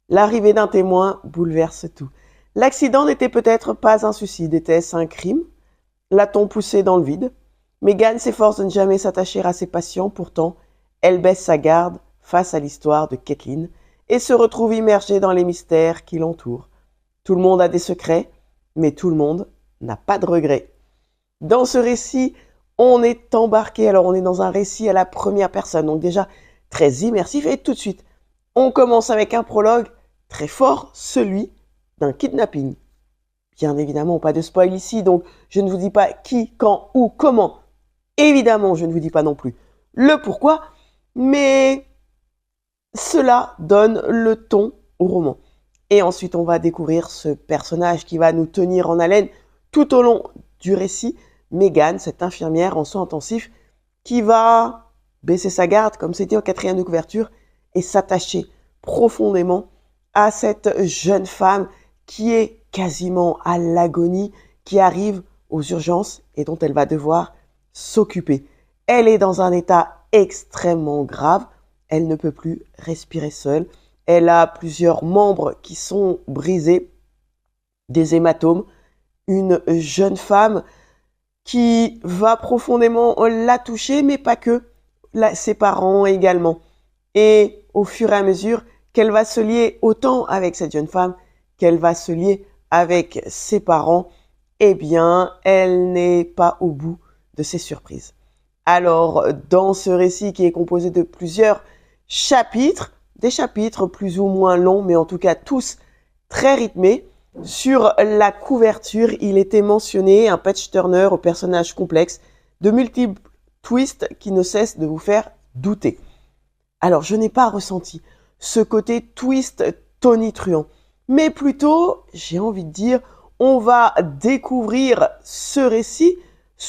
L'arrivée d'un témoin bouleverse tout. L'accident n'était peut-être pas un suicide, était-ce un crime? L'a-t-on poussé dans le vide? Megan s'efforce de ne jamais s'attacher à ses patients, pourtant, elle baisse sa garde face à l'histoire de Kathleen et se retrouve immergée dans les mystères qui l'entourent. Tout le monde a des secrets, mais tout le monde n'a pas de regrets. Dans ce récit, on est embarqué, alors on est dans un récit à la première personne, donc déjà très immersif, et tout de suite, on commence avec un prologue très fort, celui d'un kidnapping. Bien évidemment, pas de spoil ici, donc je ne vous dis pas qui, quand, où, comment. Évidemment, je ne vous dis pas non plus le pourquoi, mais cela donne le ton au roman. Et ensuite, on va découvrir ce personnage qui va nous tenir en haleine tout au long du récit. Megan, cette infirmière en soins intensifs, qui va baisser sa garde, comme c'était au 4e de couverture, et s'attacher profondément à cette jeune femme qui est quasiment à l'agonie, qui arrive aux urgences et dont elle va devoir s'occuper. Elle est dans un état extrêmement grave, elle ne peut plus respirer seule, elle a plusieurs membres qui sont brisés, des hématomes, une jeune femme qui va profondément la toucher, mais pas que, ses parents également. Et au fur et à mesure qu'elle va se lier autant avec cette jeune femme qu'elle va se lier avec ses parents, eh bien, elle n'est pas au bout de ses surprises. Alors, dans ce récit qui est composé de plusieurs chapitres, des chapitres plus ou moins longs, mais en tout cas tous très rythmés, sur la couverture, il était mentionné un page-turner au personnage complexe, de multiples twists qui ne cessent de vous faire douter. Alors, je n'ai pas ressenti ce côté twist tonitruant, mais plutôt, j'ai envie de dire, on va découvrir ce récit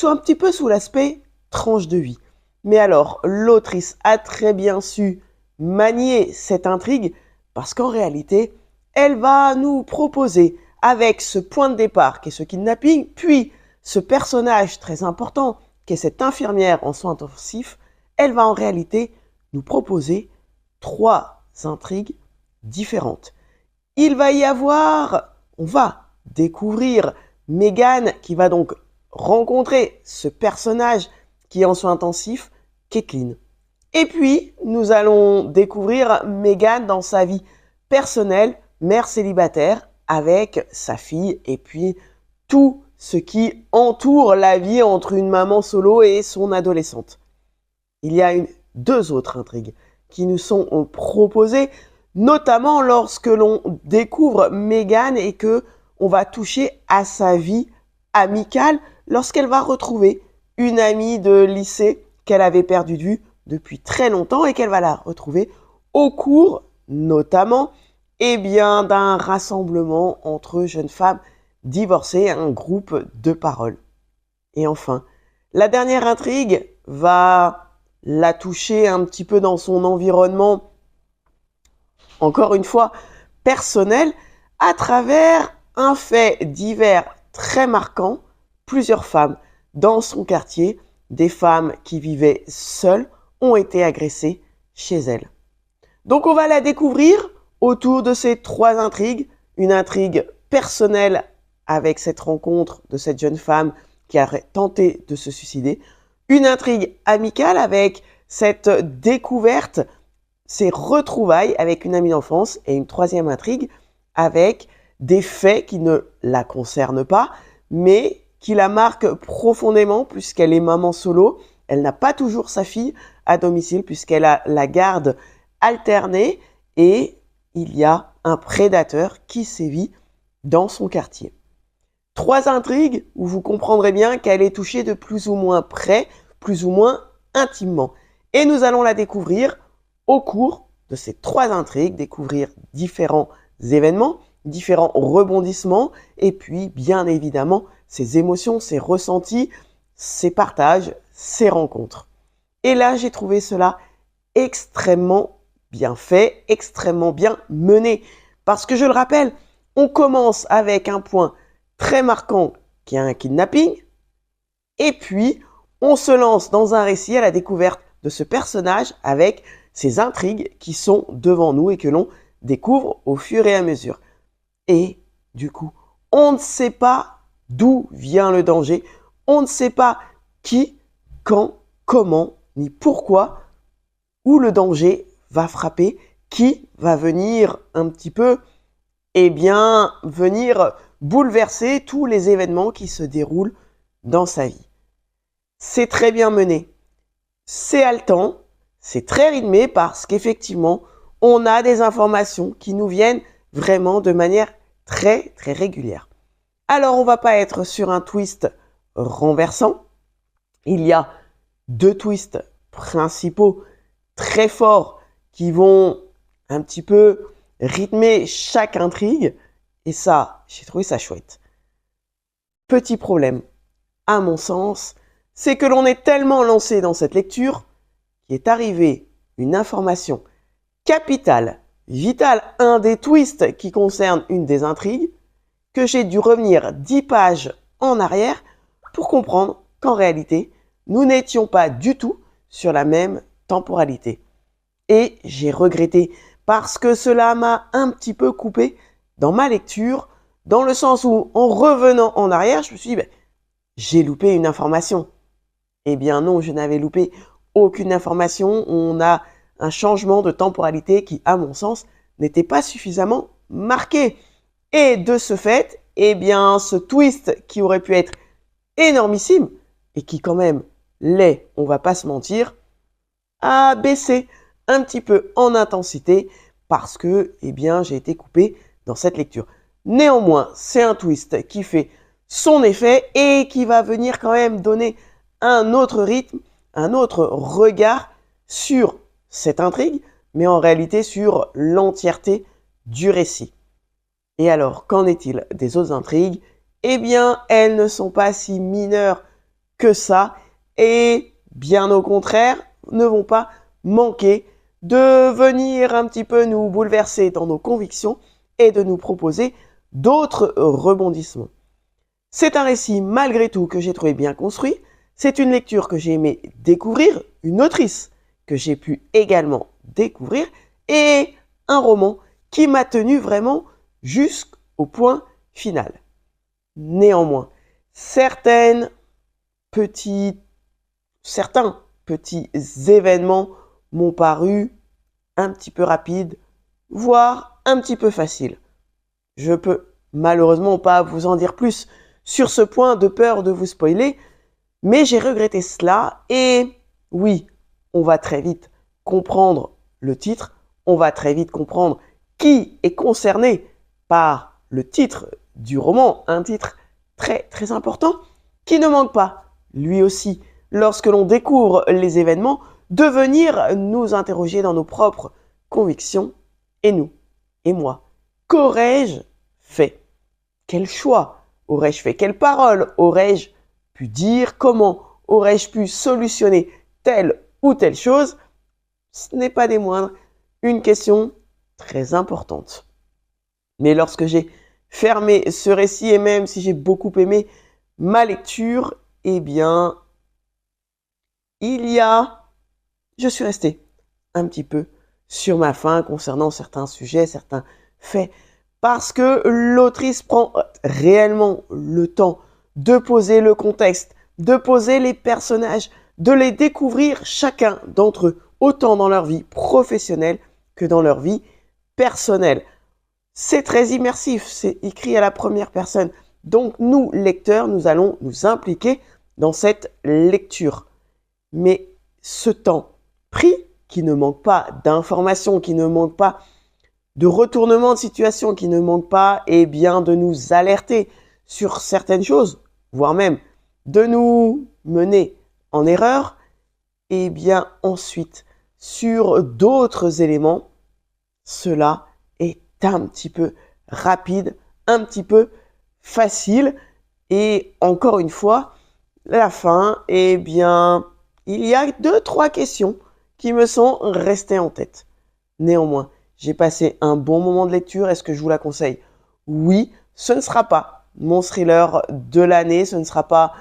un petit peu sous l'aspect tranche de vie. Mais alors, l'autrice a très bien su manier cette intrigue parce qu'en réalité, elle va nous proposer avec ce point de départ qu'est ce kidnapping, puis ce personnage très important qu'est cette infirmière en soins intensifs, elle va en réalité nous proposer 3 intrigues différentes. Il va y avoir, on va découvrir Megan qui va donc rencontrer ce personnage qui est en soins intensifs, Caitlin. Et puis, nous allons découvrir Megan dans sa vie personnelle, mère célibataire, avec sa fille et puis tout ce qui entoure la vie entre une maman solo et son adolescente. Il y a 2 autres intrigues qui nous sont proposées, notamment lorsque l'on découvre Megan et que on va toucher à sa vie amicale lorsqu'elle va retrouver une amie de lycée qu'elle avait perdue de vue depuis très longtemps et qu'elle va la retrouver au cours, notamment, d'un rassemblement entre jeunes femmes divorcées, un groupe de parole. Et enfin, la dernière intrigue va la toucher un petit peu dans son environnement, encore une fois, personnel, à travers un fait divers très marquant, plusieurs femmes dans son quartier, des femmes qui vivaient seules, ont été agressées chez elle. Donc on va la découvrir autour de ces 3 intrigues. Une intrigue personnelle avec cette rencontre de cette jeune femme qui a tenté de se suicider. Une intrigue amicale avec cette découverte, ces retrouvailles avec une amie d'enfance. Et une 3e intrigue avec des faits qui ne la concernent pas, mais qui la marquent profondément puisqu'elle est maman solo. Elle n'a pas toujours sa fille à domicile puisqu'elle a la garde alternée et il y a un prédateur qui sévit dans son quartier. 3 intrigues où vous comprendrez bien qu'elle est touchée de plus ou moins près, plus ou moins intimement. Et nous allons la découvrir au cours de ces 3 intrigues, découvrir différents événements, différents rebondissements et puis bien évidemment ses émotions, ses ressentis, ses partages, ses rencontres. Et là, j'ai trouvé cela extrêmement bien fait, extrêmement bien mené. Parce que je le rappelle, on commence avec un point très marquant qui est un kidnapping. Et puis, on se lance dans un récit à la découverte de ce personnage avec ses intrigues qui sont devant nous et que l'on découvre au fur et à mesure. Et du coup, on ne sait pas d'où vient le danger. On ne sait pas qui, quand, comment, ni pourquoi, où le danger va frapper, qui va venir un petit peu, venir bouleverser tous les événements qui se déroulent dans sa vie. C'est très bien mené, c'est haletant, c'est très rythmé parce qu'effectivement, on a des informations qui nous viennent vraiment de manière très très régulière. Alors on va pas être sur un twist renversant. Il y a 2 twists principaux très forts qui vont un petit peu rythmer chaque intrigue. Et ça, j'ai trouvé ça chouette. Petit problème, à mon sens, c'est que l'on est tellement lancé dans cette lecture qu'il est arrivé une information capitale, vitale, un des twists qui concerne une des intrigues, que j'ai dû revenir 10 pages en arrière pour comprendre qu'en réalité, nous n'étions pas du tout sur la même temporalité. Et j'ai regretté parce que cela m'a un petit peu coupé dans ma lecture, dans le sens où, en revenant en arrière, je me suis dit, j'ai loupé une information. Eh bien non, je n'avais loupé aucune information. On a un changement de temporalité qui, à mon sens, n'était pas suffisamment marqué. Et de ce fait, eh bien, ce twist qui aurait pu être énormissime, et qui quand même l'est, on va pas se mentir, a baissé un petit peu en intensité parce que, eh bien, j'ai été coupé dans cette lecture. Néanmoins, c'est un twist qui fait son effet et qui va venir quand même donner un autre rythme, un autre regard sur cette intrigue, mais en réalité sur l'entièreté du récit. Et alors, qu'en est-il des autres intrigues? Eh bien, elles ne sont pas si mineures que ça et bien au contraire, ne vont pas manquer de venir un petit peu nous bouleverser dans nos convictions et de nous proposer d'autres rebondissements. C'est un récit malgré tout que j'ai trouvé bien construit. C'est une lecture que j'ai aimé découvrir, une autrice que j'ai pu également découvrir et un roman qui m'a tenu vraiment jusqu'au point final. Néanmoins, certains petits événements m'ont paru un petit peu rapides, voire un petit peu faciles. Je peux malheureusement pas vous en dire plus sur ce point de peur de vous spoiler, mais j'ai regretté cela et oui, on va très vite comprendre le titre, on va très vite comprendre qui est concerné par le titre du roman, un titre très très important qui ne manque pas, lui aussi, lorsque l'on découvre les événements, de venir nous interroger dans nos propres convictions. Et nous, et moi, qu'aurais-je fait? Quel choix aurais-je fait? Quelles paroles aurais-je pu dire? Comment aurais-je pu solutionner telle ou telle chose? Ce n'est pas des moindres, une question très importante. Mais lorsque j'ai fermé ce récit et même si j'ai beaucoup aimé ma lecture, eh bien, je suis resté un petit peu sur ma faim concernant certains sujets, certains faits, parce que l'autrice prend réellement le temps de poser le contexte, de poser les personnages, de les découvrir chacun d'entre eux, autant dans leur vie professionnelle que dans leur vie personnelle. C'est très immersif, c'est écrit à la première personne. Donc nous, lecteurs, nous allons nous impliquer dans cette lecture. Mais ce temps pris, qui ne manque pas d'informations, qui ne manque pas de retournement de situation, qui ne manque pas, eh bien, de nous alerter sur certaines choses, voire même de nous mener en erreur, eh bien, ensuite, sur d'autres éléments, cela est un petit peu rapide, un petit peu facile. Et encore une fois, la fin, eh bien, il y a 2-3 questions qui me sont restées en tête. Néanmoins, j'ai passé un bon moment de lecture. Est-ce que je vous la conseille? Oui, ce ne sera pas mon thriller de l'année. Ce ne sera pas...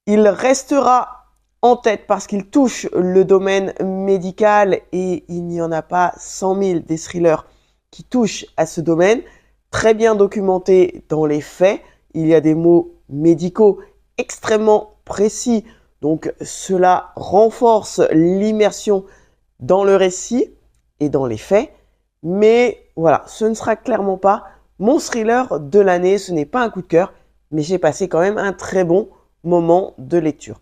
Il restera en tête parce qu'il touche le domaine médical et il n'y en a pas 100 000 des thrillers qui touchent à ce domaine. Très bien documenté dans les faits. Il y a des mots médicaux extrêmement précis. Donc cela renforce l'immersion dans le récit et dans les faits. Mais voilà, ce ne sera clairement pas mon thriller de l'année. Ce n'est pas un coup de cœur, mais j'ai passé quand même un très bon moment de lecture.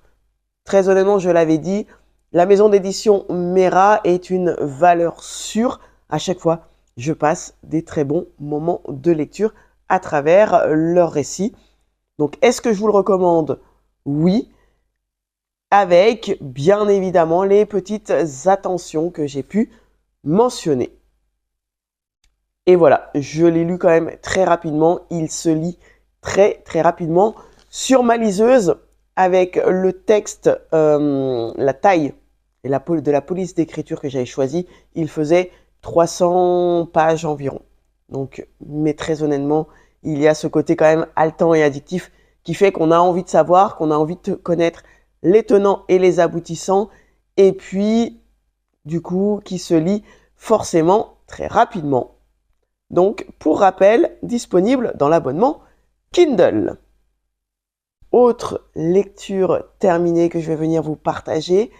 Très honnêtement, je l'avais dit, la maison d'édition Mera est une valeur sûre. À chaque fois, je passe des très bons moments de lecture à travers leurs récits. Donc, est-ce que je vous le recommande? Oui, avec bien évidemment les petites attentions que j'ai pu mentionner. Et voilà, je l'ai lu quand même très rapidement. Il se lit très rapidement sur ma liseuse avec le texte, la taille et de la police d'écriture que j'avais choisie. Il faisait 300 pages environ. Donc, mais très honnêtement, il y a ce côté quand même haletant et addictif qui fait qu'on a envie de savoir, qu'on a envie de connaître les tenants et les aboutissants, et puis, du coup, qui se lit forcément très rapidement. Donc, pour rappel, disponible dans l'abonnement Kindle. Autre lecture terminée que je vais venir vous partager,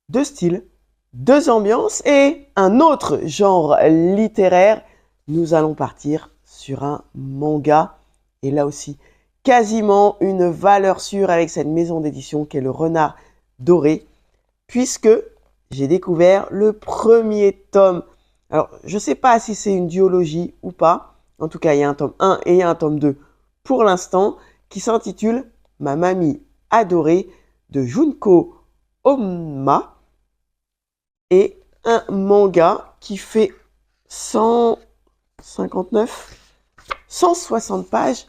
deux styles, deux ambiances et un autre genre littéraire. Nous allons partir sur un manga, et là aussi, quasiment une valeur sûre avec cette maison d'édition qui est le Renard Doré, puisque j'ai découvert le premier tome. Alors, je ne sais pas si c'est une duologie ou pas. En tout cas, il y a un tome 1 et il y a un tome 2 pour l'instant, qui s'intitule « Ma mamie adorée » de Junko Honma, et un manga qui fait 160 pages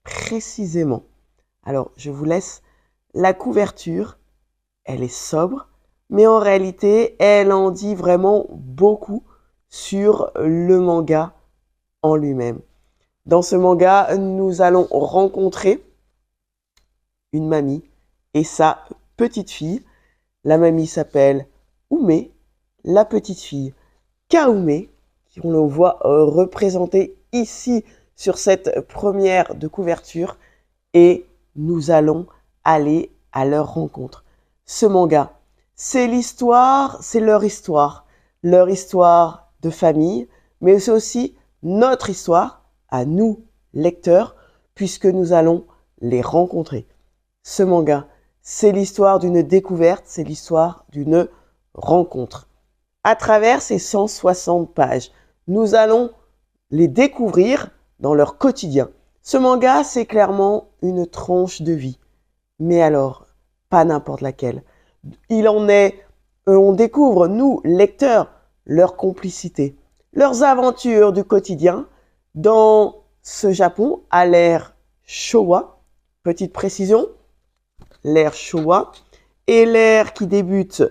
précisément. Alors, je vous laisse la couverture. Elle est sobre, mais en réalité, elle en dit vraiment beaucoup sur le manga en lui-même. Dans ce manga, nous allons rencontrer une mamie et sa petite fille. La mamie s'appelle Ume, la petite fille Kaume, qui on le voit représentée ici sur cette première de couverture, et nous allons aller à leur rencontre. Ce manga, c'est l'histoire, c'est leur histoire de famille, mais c'est aussi notre histoire à nous, lecteurs, puisque nous allons les rencontrer. Ce manga, c'est l'histoire d'une découverte, c'est l'histoire d'une rencontre. À travers ces 160 pages, nous allons les découvrir dans leur quotidien. Ce manga, c'est clairement une tranche de vie. Mais alors, pas n'importe laquelle. On découvre, nous, lecteurs, leur complicité, leurs aventures du quotidien dans ce Japon à l'ère Showa. Petite précision, l'ère Showa est l'ère qui débute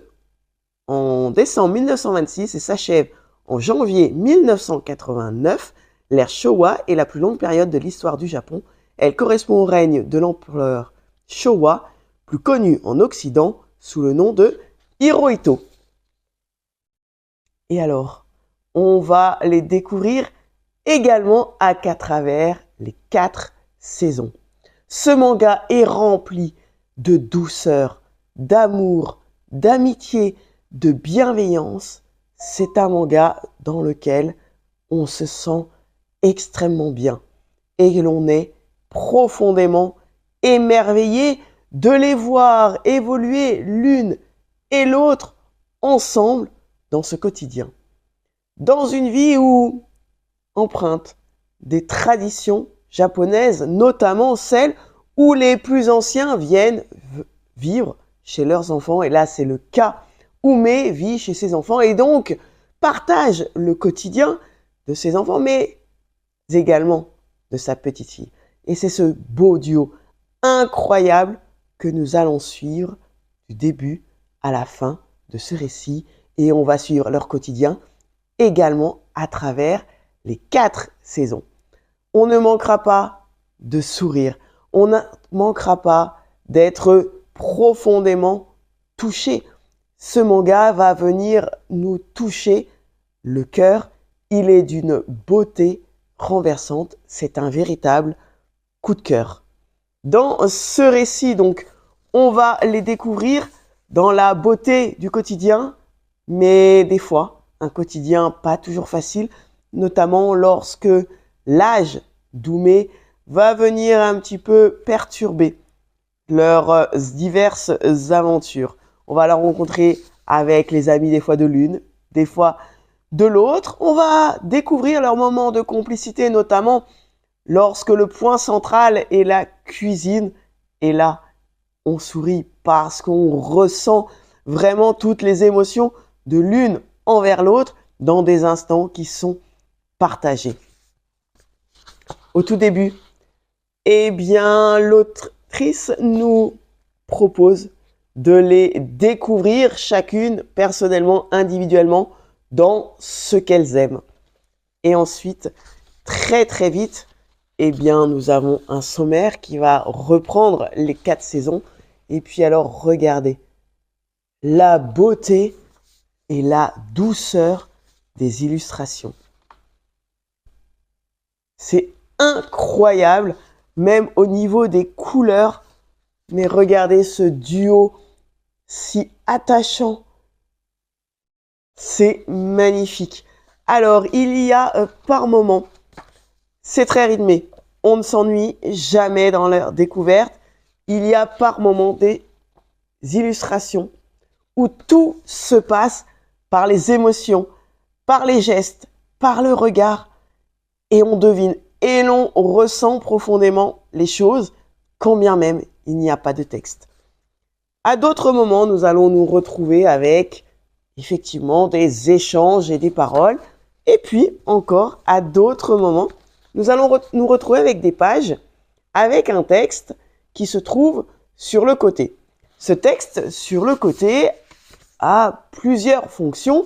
en décembre 1926 et s'achève en janvier 1989. L'ère Showa est la plus longue période de l'histoire du Japon. Elle correspond au règne de l'empereur Showa, plus connu en Occident sous le nom de Hirohito. Et alors, on va les découvrir également à travers les 4 saisons. Ce manga est rempli de douceur, d'amour, d'amitié, de bienveillance. C'est un manga dans lequel on se sent extrêmement bien et l'on est profondément émerveillé de les voir évoluer l'une et l'autre ensemble dans ce quotidien. Dans une vie où emprunte des traditions japonaises, notamment celles où les plus anciens viennent vivre chez leurs enfants. Et là, c'est le cas. Ume vit chez ses enfants et donc partage le quotidien de ses enfants, mais également de sa petite fille. Et c'est ce beau duo incroyable que nous allons suivre du début à la fin de ce récit. Et on va suivre leur quotidien également à travers les 4 saisons. On ne manquera pas de sourire. On ne manquera pas d'être profondément touché. Ce manga va venir nous toucher le cœur. Il est d'une beauté renversante. C'est un véritable coup de cœur. Dans ce récit, donc, on va les découvrir dans la beauté du quotidien, mais des fois, un quotidien pas toujours facile, notamment lorsque l'âge d'Ume va venir un petit peu perturber leurs diverses aventures. On va la rencontrer avec les amis des fois de l'une, des fois de l'autre. On va découvrir leurs moments de complicité, notamment lorsque le point central est la cuisine. Et là, on sourit parce qu'on ressent vraiment toutes les émotions de l'une envers l'autre dans des instants qui sont partagés. Au tout début, eh bien, l'autrice nous propose de les découvrir chacune personnellement, individuellement, dans ce qu'elles aiment. Et ensuite, très très vite, eh bien, nous avons un sommaire qui va reprendre les 4 saisons. Et puis alors, regardez, la beauté et la douceur des illustrations. C'est incroyable, même au niveau des couleurs. Mais regardez ce duo si attachant. C'est magnifique. Alors, il y a par moment, c'est très rythmé. On ne s'ennuie jamais dans leur découverte. Il y a par moment des illustrations où tout se passe par les émotions, par les gestes, par le regard. Et on devine et l'on ressent profondément les choses, quand bien même il n'y a pas de texte. À d'autres moments, nous allons nous retrouver avec effectivement des échanges et des paroles. Et puis encore, à d'autres moments, nous allons nous retrouver avec des pages, avec un texte qui se trouve sur le côté. Ce texte sur le côté a plusieurs fonctions,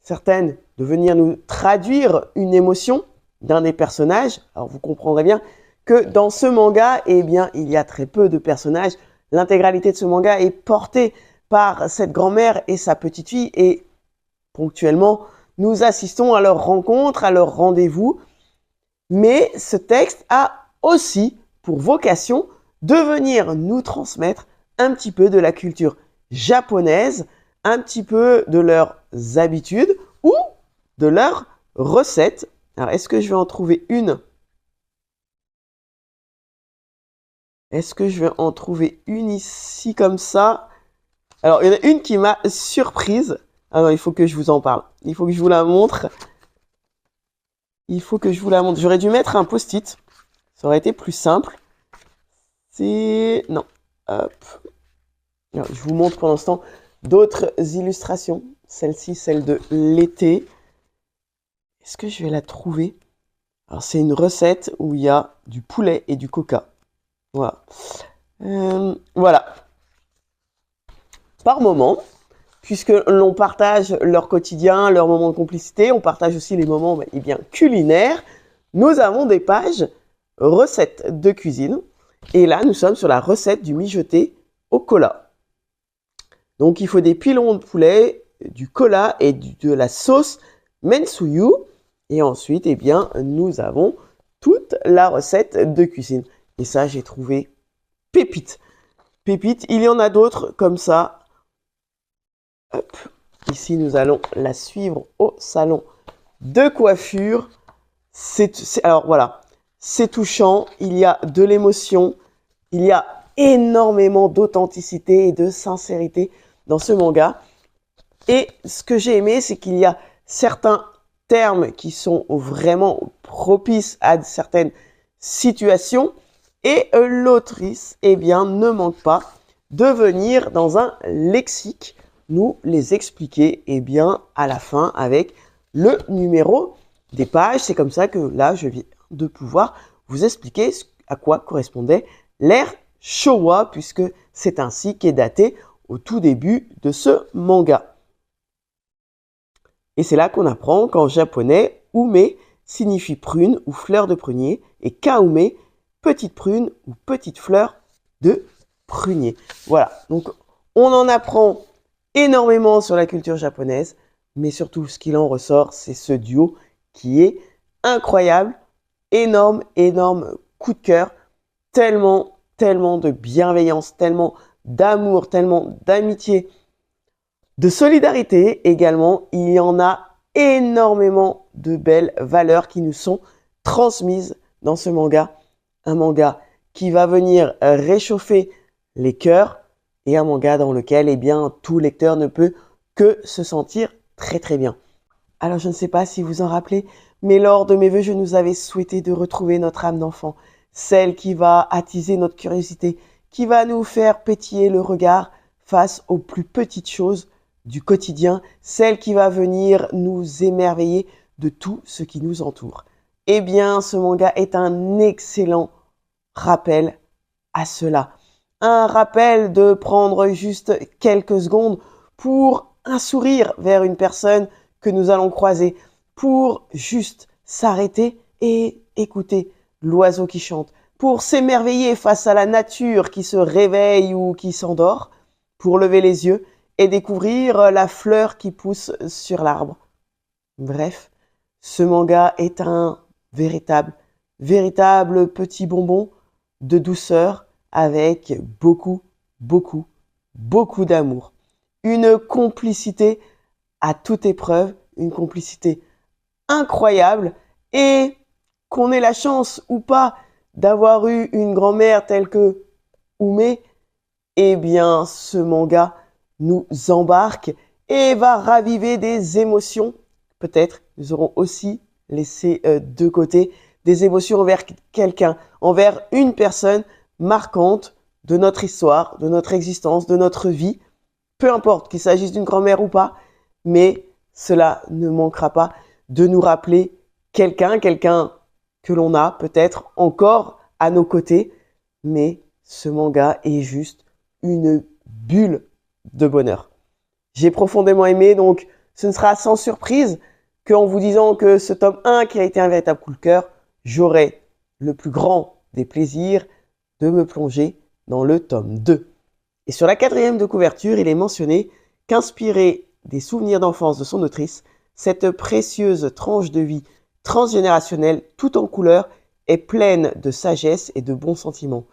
certaines de venir nous traduire une émotion d'un des personnages. Alors vous comprendrez bien que dans ce manga, eh bien, il y a très peu de personnages. L'intégralité de ce manga est portée par cette grand-mère et sa petite-fille et ponctuellement, nous assistons à leur rencontre, à leur rendez-vous. Mais ce texte a aussi pour vocation de venir nous transmettre un petit peu de la culture japonaise, un petit peu de leurs habitudes ou de leurs recettes. Alors, est-ce que je vais en trouver une? Est-ce que je vais en trouver une ici comme ça? Alors, il y en a une qui m'a surprise. Ah non, il faut que je vous en parle. Il faut que je vous la montre. Il faut que je vous la montre. J'aurais dû mettre un post-it. Ça aurait été plus simple. C'est... Non. Hop. Alors, je vous montre pour l'instant d'autres illustrations. Celle-ci, celle de l'été. Est-ce que je vais la trouver? Alors, c'est une recette où il y a du poulet et du coca. Voilà. Voilà. Par moment, puisque l'on partage leur quotidien, leurs moments de complicité, on partage aussi les moments eh bien, culinaires, nous avons des pages recettes de cuisine. Et là, nous sommes sur la recette du mijoté au cola. Donc, il faut des pilons de poulet, du cola et de la sauce mensuyu. Et ensuite, eh bien, nous avons toute la recette de cuisine. Et ça, j'ai trouvé pépite. Pépite, il y en a d'autres comme ça. Hop. Ici, nous allons la suivre au salon de coiffure. Alors voilà, c'est touchant, il y a de l'émotion, il y a énormément d'authenticité et de sincérité dans ce manga. Et ce que j'ai aimé, c'est qu'il y a certains termes qui sont vraiment propices à certaines situations. Et l'autrice, eh bien, ne manque pas de venir dans un lexique nous les expliquer, eh bien, à la fin avec le numéro des pages. C'est comme ça que là, je viens de pouvoir vous expliquer à quoi correspondait l'ère Showa, puisque c'est ainsi qu'est daté au tout début de ce manga. Et c'est là qu'on apprend qu'en japonais, ume signifie prune ou fleur de prunier et kaume, petite prune ou petite fleur de prunier. Voilà, donc on en apprend énormément sur la culture japonaise, mais surtout ce qu'il en ressort, c'est ce duo qui est incroyable, énorme coup de cœur, tellement de bienveillance, tellement d'amour, tellement d'amitié, de solidarité également. Il y en a énormément de belles valeurs qui nous sont transmises dans ce manga. Un manga qui va venir réchauffer les cœurs et un manga dans lequel eh bien, tout lecteur ne peut que se sentir très bien. Alors, je ne sais pas si vous en rappelez, mais lors de mes vœux, je nous avais souhaité de retrouver notre âme d'enfant, celle qui va attiser notre curiosité, qui va nous faire pétiller le regard face aux plus petites choses du quotidien, celle qui va venir nous émerveiller de tout ce qui nous entoure. Eh bien, ce manga est un excellent rappel à cela. Un rappel de prendre juste quelques secondes pour un sourire vers une personne que nous allons croiser, pour juste s'arrêter et écouter l'oiseau qui chante, pour s'émerveiller face à la nature qui se réveille ou qui s'endort, pour lever les yeux et découvrir la fleur qui pousse sur l'arbre. Bref, ce manga est un véritable petit bonbon de douceur avec beaucoup d'amour. Une complicité à toute épreuve, une complicité incroyable et qu'on ait la chance ou pas d'avoir eu une grand-mère telle que Ume, eh bien ce manga nous embarque et va raviver des émotions. Peut-être nous aurons aussi laissé de côté des émotions envers quelqu'un, envers une personne marquante de notre histoire, de notre existence, de notre vie. Peu importe qu'il s'agisse d'une grand-mère ou pas, mais cela ne manquera pas de nous rappeler quelqu'un que l'on a peut-être encore à nos côtés, mais ce manga est juste une bulle de bonheur. J'ai profondément aimé, donc ce ne sera sans surprise qu'en vous disant que ce tome 1 qui a été un véritable coup de cœur, j'aurai le plus grand des plaisirs de me plonger dans le tome 2. Et sur la 4e de couverture, il est mentionné qu'inspiré des souvenirs d'enfance de son autrice, cette précieuse tranche de vie transgénérationnelle, tout en couleurs, est pleine de sagesse et de bons sentiments.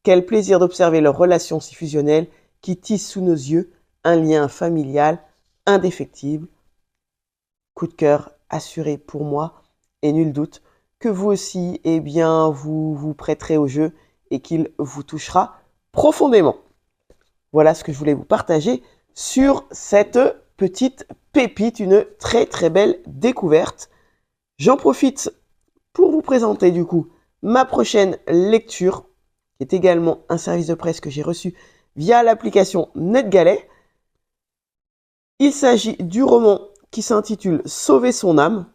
Quel plaisir d'observer leurs relations si fusionnelles qui tissent sous nos yeux un lien familial indéfectible. Coup de cœur assuré pour moi et nul doute que vous aussi, eh bien, vous vous prêterez au jeu et qu'il vous touchera profondément. Voilà ce que je voulais vous partager sur cette petite pépite, une très belle découverte. J'en profite pour vous présenter du coup ma prochaine lecture, qui est également un service de presse que j'ai reçu via l'application NetGalley. Il s'agit du roman qui s'intitule Sauver son âme.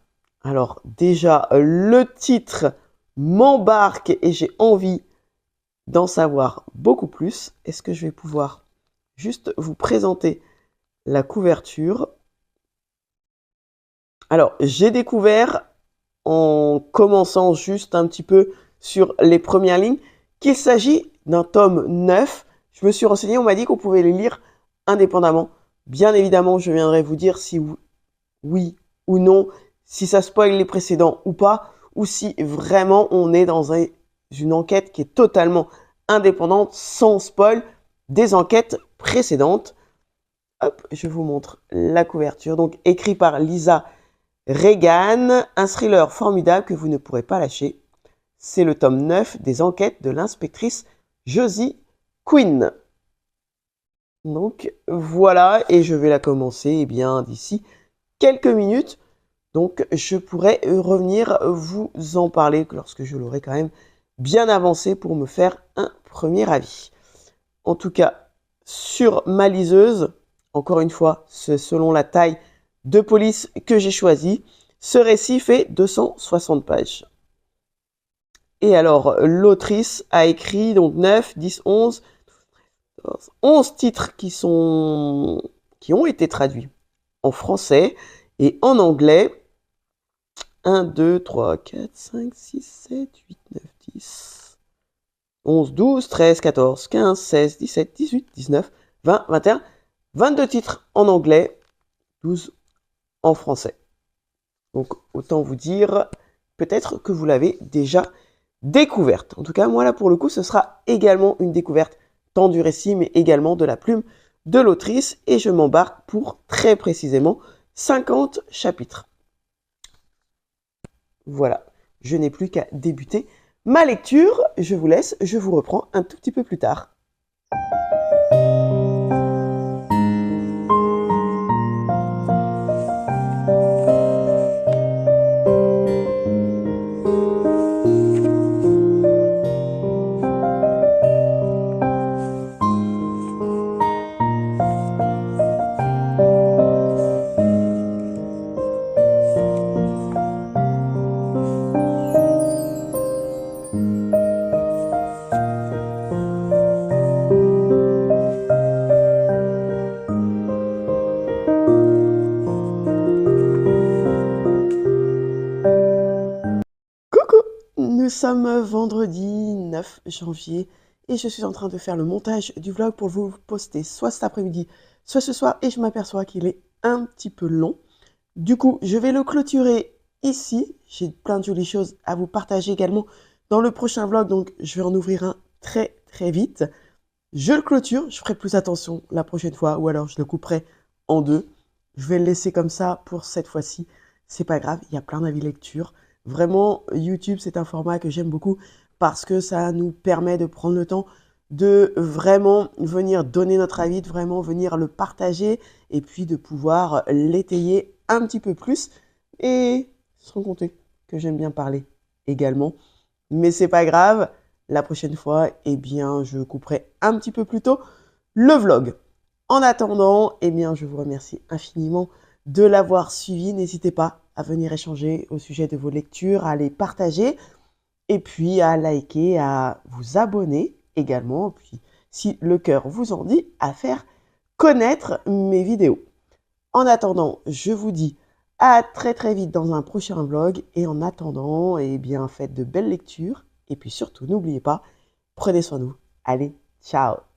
Alors déjà, le titre m'embarque et j'ai envie d'en savoir beaucoup plus. Est-ce que je vais pouvoir juste vous présenter la couverture? Alors, j'ai découvert en commençant juste un petit peu sur les premières lignes qu'il s'agit d'un tome 9. Je me suis renseigné, on m'a dit qu'on pouvait les lire indépendamment. Bien évidemment, je viendrai vous dire si oui ou non, si ça spoil les précédents ou pas, ou si vraiment on est dans une enquête qui est totalement indépendante, sans spoil des enquêtes précédentes. Hop, je vous montre la couverture. Donc, écrit par Lisa Regan, un thriller formidable que vous ne pourrez pas lâcher. C'est le tome 9 des enquêtes de l'inspectrice Josie Quinn. Donc, voilà, et je vais la commencer eh bien d'ici quelques minutes. Donc, je pourrai revenir vous en parler lorsque je l'aurai quand même bien avancé pour me faire un premier avis. En tout cas, sur ma liseuse, encore une fois, c'est selon la taille de police que j'ai choisie. Ce récit fait 260 pages. Et alors, l'autrice a écrit donc 9, 10, 11 titres qui ont été traduits en français et en anglais. 1, 2, 3, 4, 5, 6, 7, 8, 9, 10, 11, 12, 13, 14, 15, 16, 17, 18, 19, 20, 21, 22 titres en anglais, 12 en français. Donc, autant vous dire, peut-être que vous l'avez déjà découverte. En tout cas, moi là, pour le coup, ce sera également une découverte, tant du récit, mais également de la plume de l'autrice. Et je m'embarque pour, très précisément, 50 chapitres. Voilà, je n'ai plus qu'à débuter ma lecture. Je vous laisse, je vous reprends un tout petit peu plus tard. sommes vendredi 9 janvier et je suis en train de faire le montage du vlog pour vous poster soit cet après-midi, soit ce soir, et je m'aperçois qu'il est un petit peu long. Du coup, je vais le clôturer ici. J'ai plein de jolies choses à vous partager également dans le prochain vlog, donc je vais en ouvrir un très très vite. Je le clôture, je ferai plus attention la prochaine fois, ou alors je le couperai en deux. Je vais le laisser comme ça pour cette fois-ci. C'est pas grave, il y a plein d'avis lecture. Vraiment, YouTube, c'est un format que j'aime beaucoup parce que ça nous permet de prendre le temps de vraiment venir donner notre avis, de vraiment venir le partager et puis de pouvoir l'étayer un petit peu plus. Et sans compter que j'aime bien parler également. Mais c'est pas grave, la prochaine fois, eh bien, je couperai un petit peu plus tôt le vlog. En attendant, eh bien, je vous remercie infiniment de l'avoir suivi. N'hésitez pas à venir échanger au sujet de vos lectures, à les partager et puis à liker, à vous abonner également. Puis, si le cœur vous en dit, à faire connaître mes vidéos. En attendant, je vous dis à très très vite dans un prochain vlog. Et en attendant, eh bien, faites de belles lectures. Et puis surtout, n'oubliez pas, prenez soin de vous. Allez, ciao!